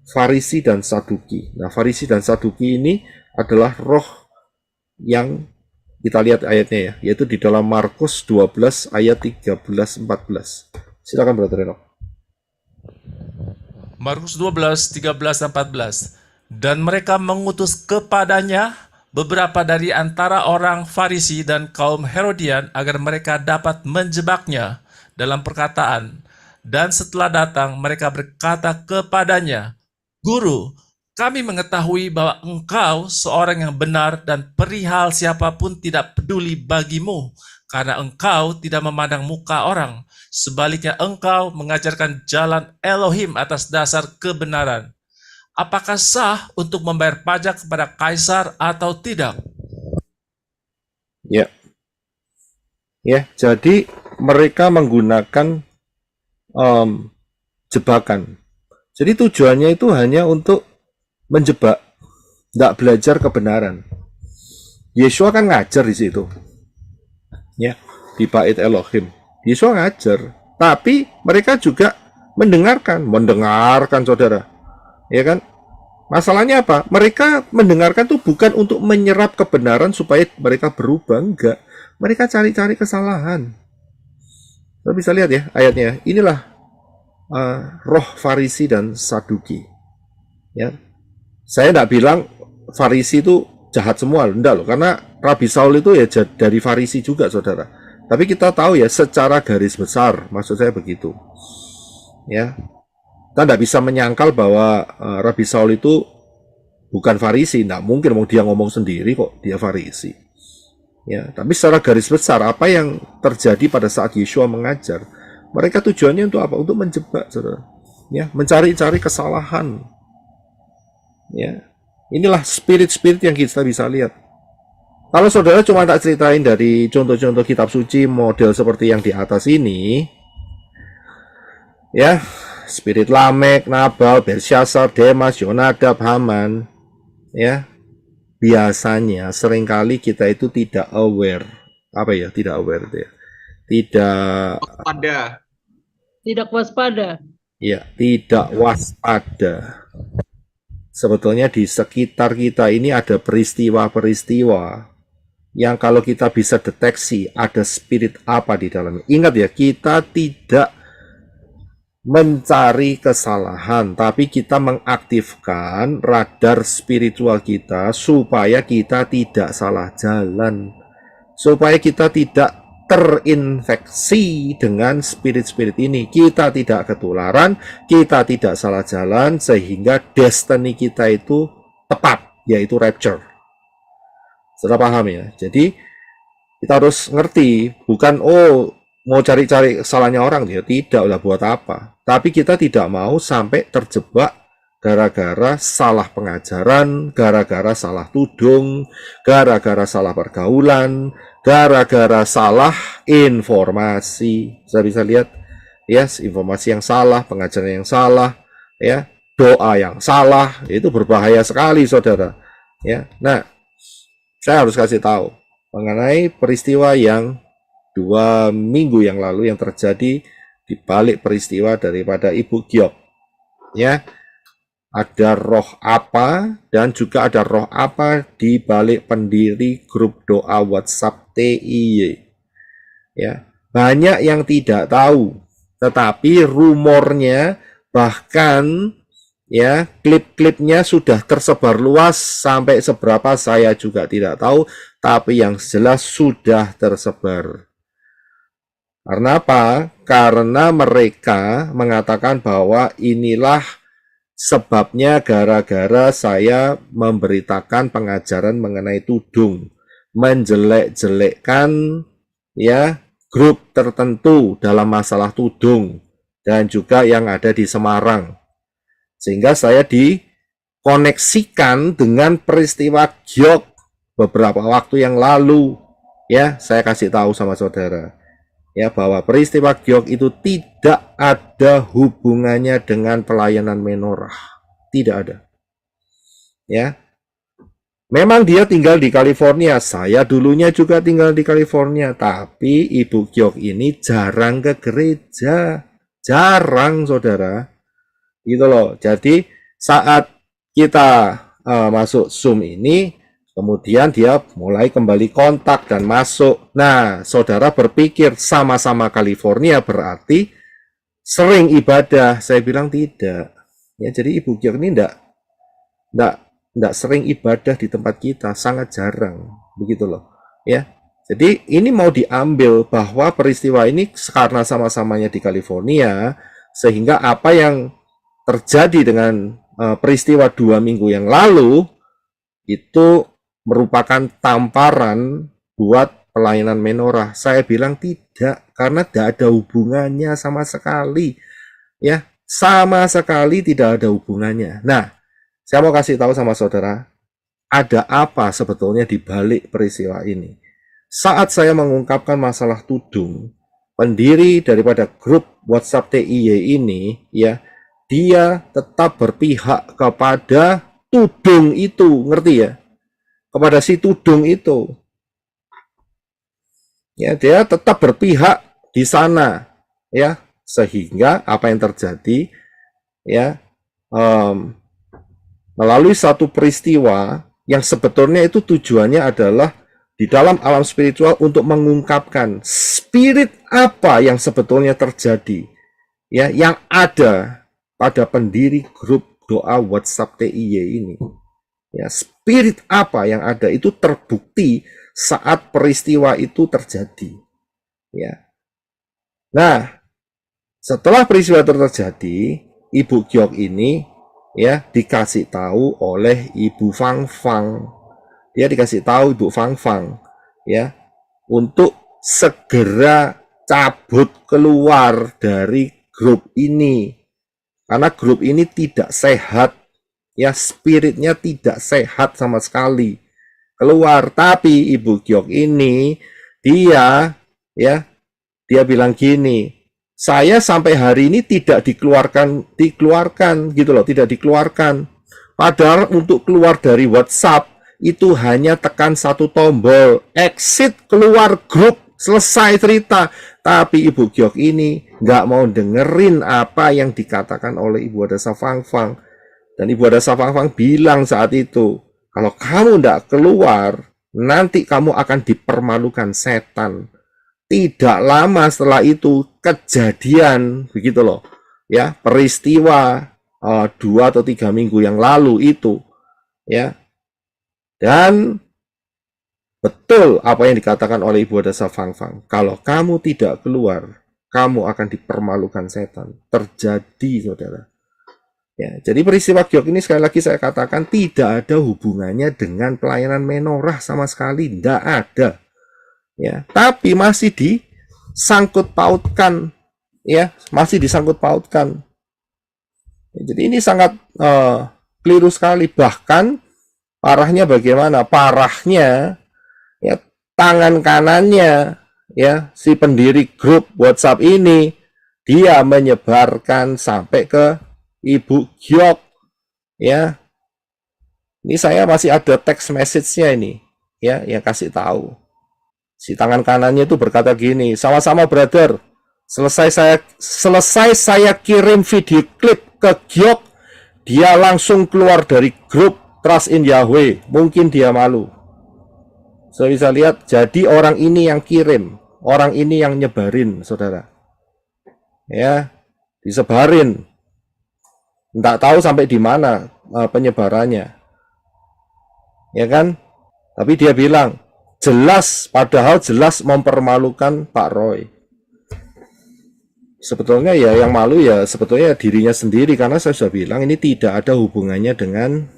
Farisi dan Saduki. Nah, Farisi dan Saduki ini adalah roh yang Kita lihat ayatnya ya, yaitu di dalam Markus 12 ayat 13-14. Silakan Brother Enoch. Markus 12, 13 dan 14. Dan mereka mengutus kepadanya beberapa dari antara orang Farisi dan kaum Herodian agar mereka dapat menjebaknya dalam perkataan. Dan setelah datang mereka berkata kepadanya, Guru, kami mengetahui bahwa engkau seorang yang benar dan perihal siapapun tidak peduli bagimu, karena engkau tidak memandang muka orang. Sebaliknya engkau mengajarkan jalan Elohim atas dasar kebenaran. Apakah sah untuk membayar pajak kepada kaisar atau tidak? Ya. Ya, jadi mereka menggunakan jebakan. Jadi tujuannya itu hanya untuk menjebak, tidak belajar kebenaran. Yesua kan ngajar di situ, ya, di Bait Elohim. Yesua ngajar, tapi mereka juga mendengarkan saudara, ya kan? Masalahnya apa? Mereka mendengarkan tuh bukan untuk menyerap kebenaran supaya mereka berubah, enggak. Mereka cari-cari kesalahan. Kita bisa lihat ya ayatnya. Inilah roh Farisi dan Saduki. Ya, saya tidak bilang Farisi itu jahat semua, enggak loh. Karena Rabi Saul itu ya dari Farisi juga, saudara. Tapi kita tahu ya secara garis besar, maksud saya begitu. Ya, kita tidak bisa menyangkal bahwa Rabi Saul itu bukan Farisi, tidak mungkin mau dia ngomong sendiri kok dia Farisi. Ya, tapi secara garis besar apa yang terjadi pada saat Yesua mengajar, mereka tujuannya untuk apa? Untuk menjebak, saudara. Ya, mencari-cari kesalahan. Ya, inilah spirit-spirit yang kita bisa lihat. Kalau saudara cuma tak ceritain dari contoh-contoh kitab suci model seperti yang di atas ini, ya, spirit Lamek, Nabal, Belsyazar, Demas, Yonadab, Haman, ya, biasanya seringkali kita itu tidak aware, tidak aware itu ya, Tidak waspada. ya, tidak waspada. Sebetulnya di sekitar kita ini ada peristiwa-peristiwa yang kalau kita bisa deteksi ada spirit apa di dalamnya. Ingat ya, kita tidak mencari kesalahan, tapi kita mengaktifkan radar spiritual kita supaya kita tidak salah jalan, supaya kita tidak terinfeksi dengan spirit-spirit ini, kita tidak ketularan, kita tidak salah jalan, sehingga destiny kita itu tepat, yaitu rapture. Sudah paham ya? Jadi kita harus ngerti, bukan mau cari-cari kesalahannya orang, ya tidak lah, buat apa. Tapi kita tidak mau sampai terjebak gara-gara salah pengajaran, gara-gara salah tudung, gara-gara salah pergaulan, gara-gara salah informasi. Saya bisa lihat, ya, informasi yang salah, pengajaran yang salah, ya, doa yang salah, itu berbahaya sekali, saudara. Ya, nah, saya harus kasih tahu mengenai peristiwa yang 2 minggu yang lalu yang terjadi di balik peristiwa daripada Ibu Giok. Ya, ada roh apa dan juga ada roh apa di balik pendiri grup doa WhatsApp TIY. Ya, banyak yang tidak tahu, tetapi rumornya bahkan ya klip-klipnya sudah tersebar luas, sampai seberapa saya juga tidak tahu, tapi yang jelas sudah tersebar. Karena apa? Karena mereka mengatakan bahwa inilah sebabnya gara-gara saya memberitakan pengajaran mengenai tudung, menjelek-jelekkan ya grup tertentu dalam masalah tudung dan juga yang ada di Semarang. Sehingga saya dikoneksikan dengan peristiwa Giok beberapa waktu yang lalu. Ya, saya kasih tahu sama saudara, ya, bahwa peristiwa Giok itu tidak ada hubungannya dengan pelayanan menorah. Tidak ada. Ya. Memang dia tinggal di California. Saya dulunya juga tinggal di California, tapi Ibu Giok ini jarang ke gereja. Jarang, saudara. Gitu loh. Jadi saat kita masuk Zoom ini, Kemudian dia mulai kembali kontak dan masuk. Nah, saudara berpikir sama-sama California berarti sering ibadah. Saya bilang tidak. Ya, jadi Ibu Giok ini enggak sering ibadah di tempat kita, sangat jarang. Begitu loh. Ya. Jadi ini mau diambil bahwa peristiwa ini karena sama-samanya di California, sehingga apa yang terjadi dengan peristiwa 2 minggu yang lalu itu merupakan tamparan buat pelayanan menorah. Saya bilang tidak, karena tidak ada hubungannya sama sekali. Ya, sama sekali tidak ada hubungannya. Nah, saya mau kasih tahu sama saudara, ada apa sebetulnya di balik peristiwa ini. Saat saya mengungkapkan masalah tudung, pendiri daripada grup WhatsApp TIY ini, ya, dia tetap berpihak kepada tudung itu, ngerti ya? Kepada si tudung itu. Ya, dia tetap berpihak di sana, ya, sehingga apa yang terjadi, ya, melalui satu peristiwa yang sebetulnya itu tujuannya adalah di dalam alam spiritual untuk mengungkapkan spirit apa yang sebetulnya terjadi, ya, yang ada pada pendiri grup doa WhatsApp TIY ini. Ya, spirit apa yang ada itu terbukti saat peristiwa itu terjadi. Ya. Nah, setelah peristiwa itu terjadi, Ibu Giok ini ya dikasih tahu oleh Ibu Fang Fang. Dia dikasih tahu Ibu Fang Fang ya untuk segera cabut keluar dari grup ini. Karena grup ini tidak sehat. Ya, spiritnya tidak sehat sama sekali. Keluar, tapi Ibu Giok ini dia bilang gini, saya sampai hari ini tidak dikeluarkan gitu loh, tidak dikeluarkan. Padahal untuk keluar dari WhatsApp itu hanya tekan satu tombol, exit, keluar grup, selesai cerita. Tapi Ibu Giok ini nggak mau dengerin apa yang dikatakan oleh Ibu Adasa Fang Fang. Dan Ibu Adasa Fang Fang bilang saat itu, kalau kamu nggak keluar, nanti kamu akan dipermalukan setan. Tidak lama setelah itu kejadian begitu loh, ya, peristiwa 2 atau 3 minggu yang lalu itu, ya, dan betul apa yang dikatakan oleh Ibu Adasa Fang Fang. Kalau kamu tidak keluar, kamu akan dipermalukan setan. Terjadi, saudara. Ya, jadi peristiwa Giok ini sekali lagi saya katakan tidak ada hubungannya dengan pelayanan menorah sama sekali, tidak ada. Ya, tapi masih disangkut pautkan, ya, masih disangkut pautkan. Ya, jadi ini sangat keliru sekali. Bahkan parahnya bagaimana? Parahnya ya tangan kanannya ya si pendiri grup WhatsApp ini dia menyebarkan sampai ke Ibu Giok, ya. Ini saya masih ada text message-nya ini, ya, yang kasih tahu. Si tangan kanannya itu berkata gini, sama-sama brother, selesai saya kirim video klip ke Giok, dia langsung keluar dari grup Trust in Yahweh, mungkin dia malu. Saya bisa lihat, jadi orang ini yang kirim, orang ini yang nyebarin, saudara. Ya, disebarin. Nggak tahu sampai di mana penyebarannya. Ya kan? Tapi dia bilang, padahal jelas mempermalukan Pak Roy. Sebetulnya ya yang malu ya sebetulnya dirinya sendiri, karena saya sudah bilang ini tidak ada hubungannya dengan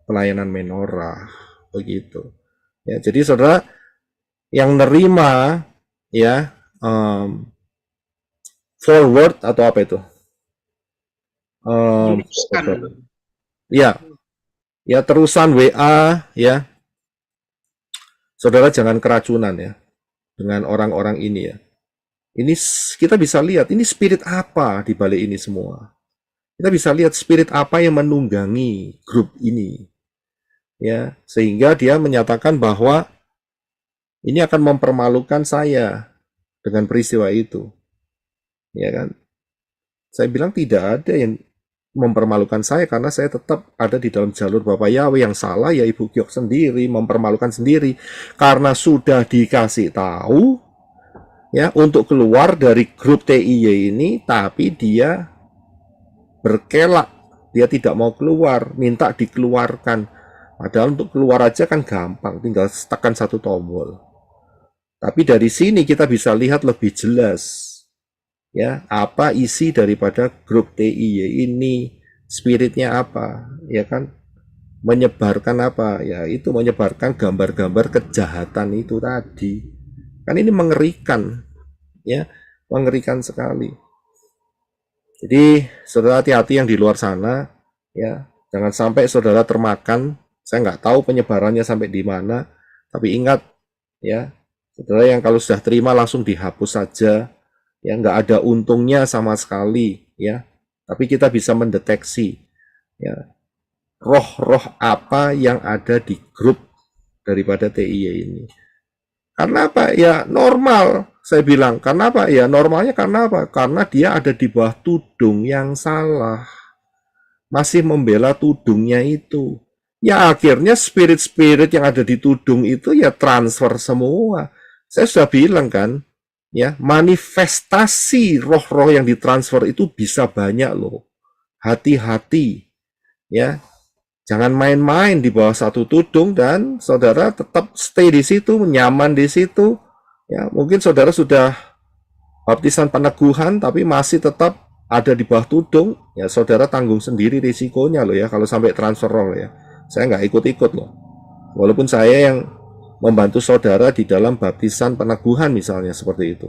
pelayanan menorah. Begitu. Ya, jadi saudara yang nerima ya forward atau apa itu? Ya terusan WA ya. Saudara jangan keracunan ya dengan orang-orang ini ya. Ini kita bisa lihat ini spirit apa di balik ini semua. Kita bisa lihat spirit apa yang menunggangi grup ini. Ya, sehingga dia menyatakan bahwa ini akan mempermalukan saya dengan peristiwa itu. Ya kan? Saya bilang tidak ada yang mempermalukan saya karena saya tetap ada di dalam jalur Bapak Yahweh. Yang salah ya Ibu Giok sendiri, mempermalukan sendiri karena sudah dikasih tahu ya untuk keluar dari grup TIY ini, tapi dia berkelak, dia tidak mau keluar, minta dikeluarkan. Padahal untuk keluar aja kan gampang, tinggal tekan satu tombol. Tapi dari sini kita bisa lihat lebih jelas ya apa isi daripada grup TIY ini, spiritnya apa, ya kan, menyebarkan apa, ya itu menyebarkan gambar-gambar kejahatan itu tadi. Kan ini mengerikan, ya, mengerikan sekali. Jadi saudara hati-hati yang di luar sana, ya, jangan sampai saudara termakan. Saya nggak tahu penyebarannya sampai di mana, tapi ingat, ya, saudara yang kalau sudah terima langsung dihapus saja. Ya, nggak ada untungnya sama sekali, ya. Tapi kita bisa mendeteksi, ya, roh-roh apa yang ada di grup daripada TIY ini. Karena apa? Ya normal, saya bilang. Karena apa? Ya normalnya karena apa? Karena dia ada di bawah tudung yang salah. Masih membela tudungnya itu. Ya akhirnya spirit-spirit yang ada di tudung itu ya transfer semua. Saya sudah bilang kan, ya, manifestasi roh-roh yang ditransfer itu bisa banyak loh. Hati-hati, ya. Jangan main-main di bawah satu tudung dan saudara tetap stay di situ, nyaman di situ. Ya, mungkin saudara sudah baptisan peneguhan tapi masih tetap ada di bawah tudung. Ya, saudara tanggung sendiri risikonya loh ya kalau sampai transfer roh ya. Saya nggak ikut-ikut loh. Walaupun saya yang membantu saudara di dalam baptisan peneguhan misalnya seperti itu,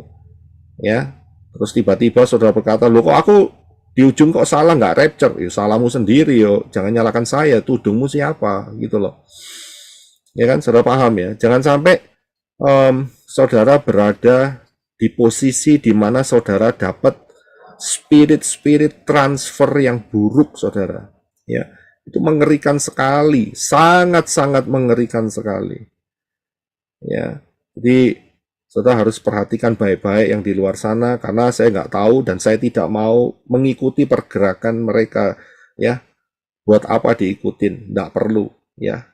ya. Terus tiba-tiba saudara berkata, loh kok aku di ujung kok salah, nggak rapture? Ya salahmu sendiri yo, jangan nyalakan saya, tudungmu siapa, gitu loh. Ya kan, saudara paham ya? Jangan sampai saudara berada di posisi di mana saudara dapat spirit-spirit transfer yang buruk, saudara. Ya, itu mengerikan sekali, sangat-sangat mengerikan sekali. Ya, jadi saudara harus perhatikan baik-baik yang di luar sana karena saya nggak tahu dan saya tidak mau mengikuti pergerakan mereka. Ya, buat apa diikutin? Nggak perlu. Ya,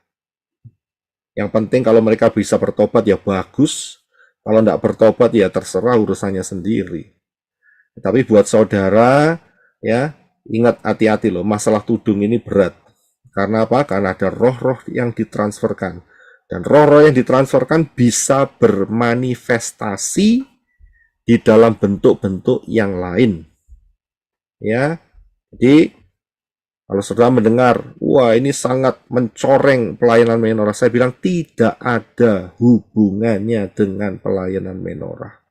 yang penting kalau mereka bisa bertobat ya bagus. Kalau nggak bertobat ya terserah urusannya sendiri. Tapi buat saudara, ya ingat hati-hati loh. Masalah tudung ini berat. Karena apa? Karena ada roh-roh yang ditransferkan. Dan roh-roh yang ditransferkan bisa bermanifestasi di dalam bentuk-bentuk yang lain. Ya, jadi kalau saudara mendengar, wah ini sangat mencoreng pelayanan menorah, saya bilang tidak ada hubungannya dengan pelayanan menorah.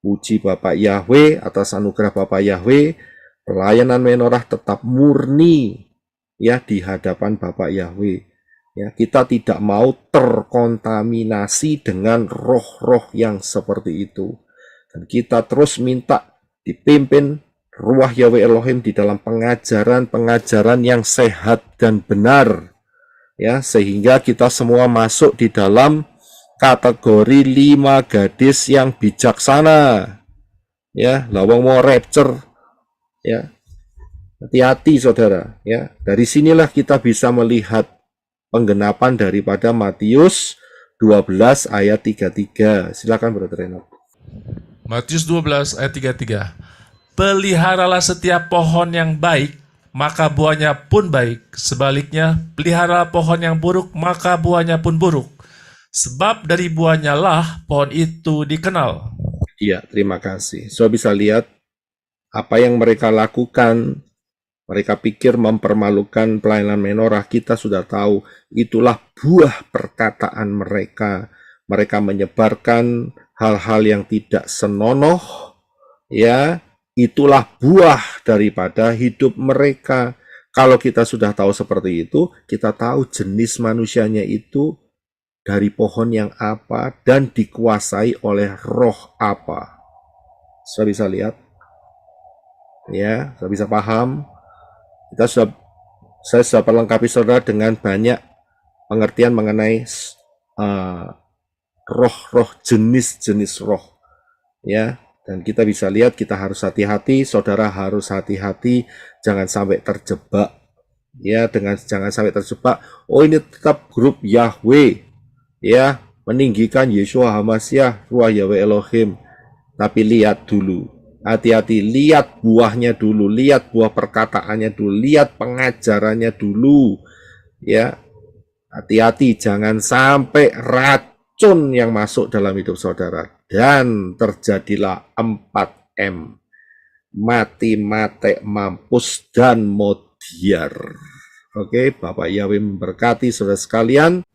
Puji Bapak Yahweh atas anugerah Bapak Yahweh, pelayanan menorah tetap murni ya di hadapan Bapak Yahweh. Ya, kita tidak mau terkontaminasi dengan roh-roh yang seperti itu. Dan kita terus minta dipimpin Ruah Yahweh Elohim di dalam pengajaran-pengajaran yang sehat dan benar. Ya, sehingga kita semua masuk di dalam kategori 5 gadis yang bijaksana. Ya, lawang mau rapture. Ya. Hati-hati saudara, ya. Dari sinilah kita bisa melihat penggenapan daripada Matius 12 ayat 33. Silakan Brother Renat. Matius 12 ayat 33. Peliharalah setiap pohon yang baik, maka buahnya pun baik. Sebaliknya, pelihara pohon yang buruk, maka buahnya pun buruk. Sebab dari buahnya lah pohon itu dikenal. Iya, terima kasih. Saudara bisa lihat apa yang mereka lakukan. Mereka pikir mempermalukan pelayanan menorah, kita sudah tahu itulah buah perkataan mereka. Mereka menyebarkan hal-hal yang tidak senonoh, ya, itulah buah daripada hidup mereka. Kalau kita sudah tahu seperti itu, kita tahu jenis manusianya itu dari pohon yang apa dan dikuasai oleh roh apa. Saya bisa lihat, ya, saya bisa paham. Saya sudah melengkapi saudara dengan banyak pengertian mengenai roh-roh, jenis-jenis roh, ya. Dan kita bisa lihat kita harus hati-hati, saudara harus hati-hati, jangan sampai terjebak. Ya, jangan sampai terjebak. Oh, ini tetap grup Yahweh. Ya, meninggikan Yeshua HaMashiach, Ruah Yahweh Elohim. Tapi lihat dulu. Hati-hati, lihat buahnya dulu, lihat buah perkataannya dulu, lihat pengajarannya dulu. Ya, hati-hati jangan sampai racun yang masuk dalam hidup saudara. Dan terjadilah 4M. Mati, mate, mampus, dan modiar. Oke, Bapak Yahweh memberkati saudara sekalian.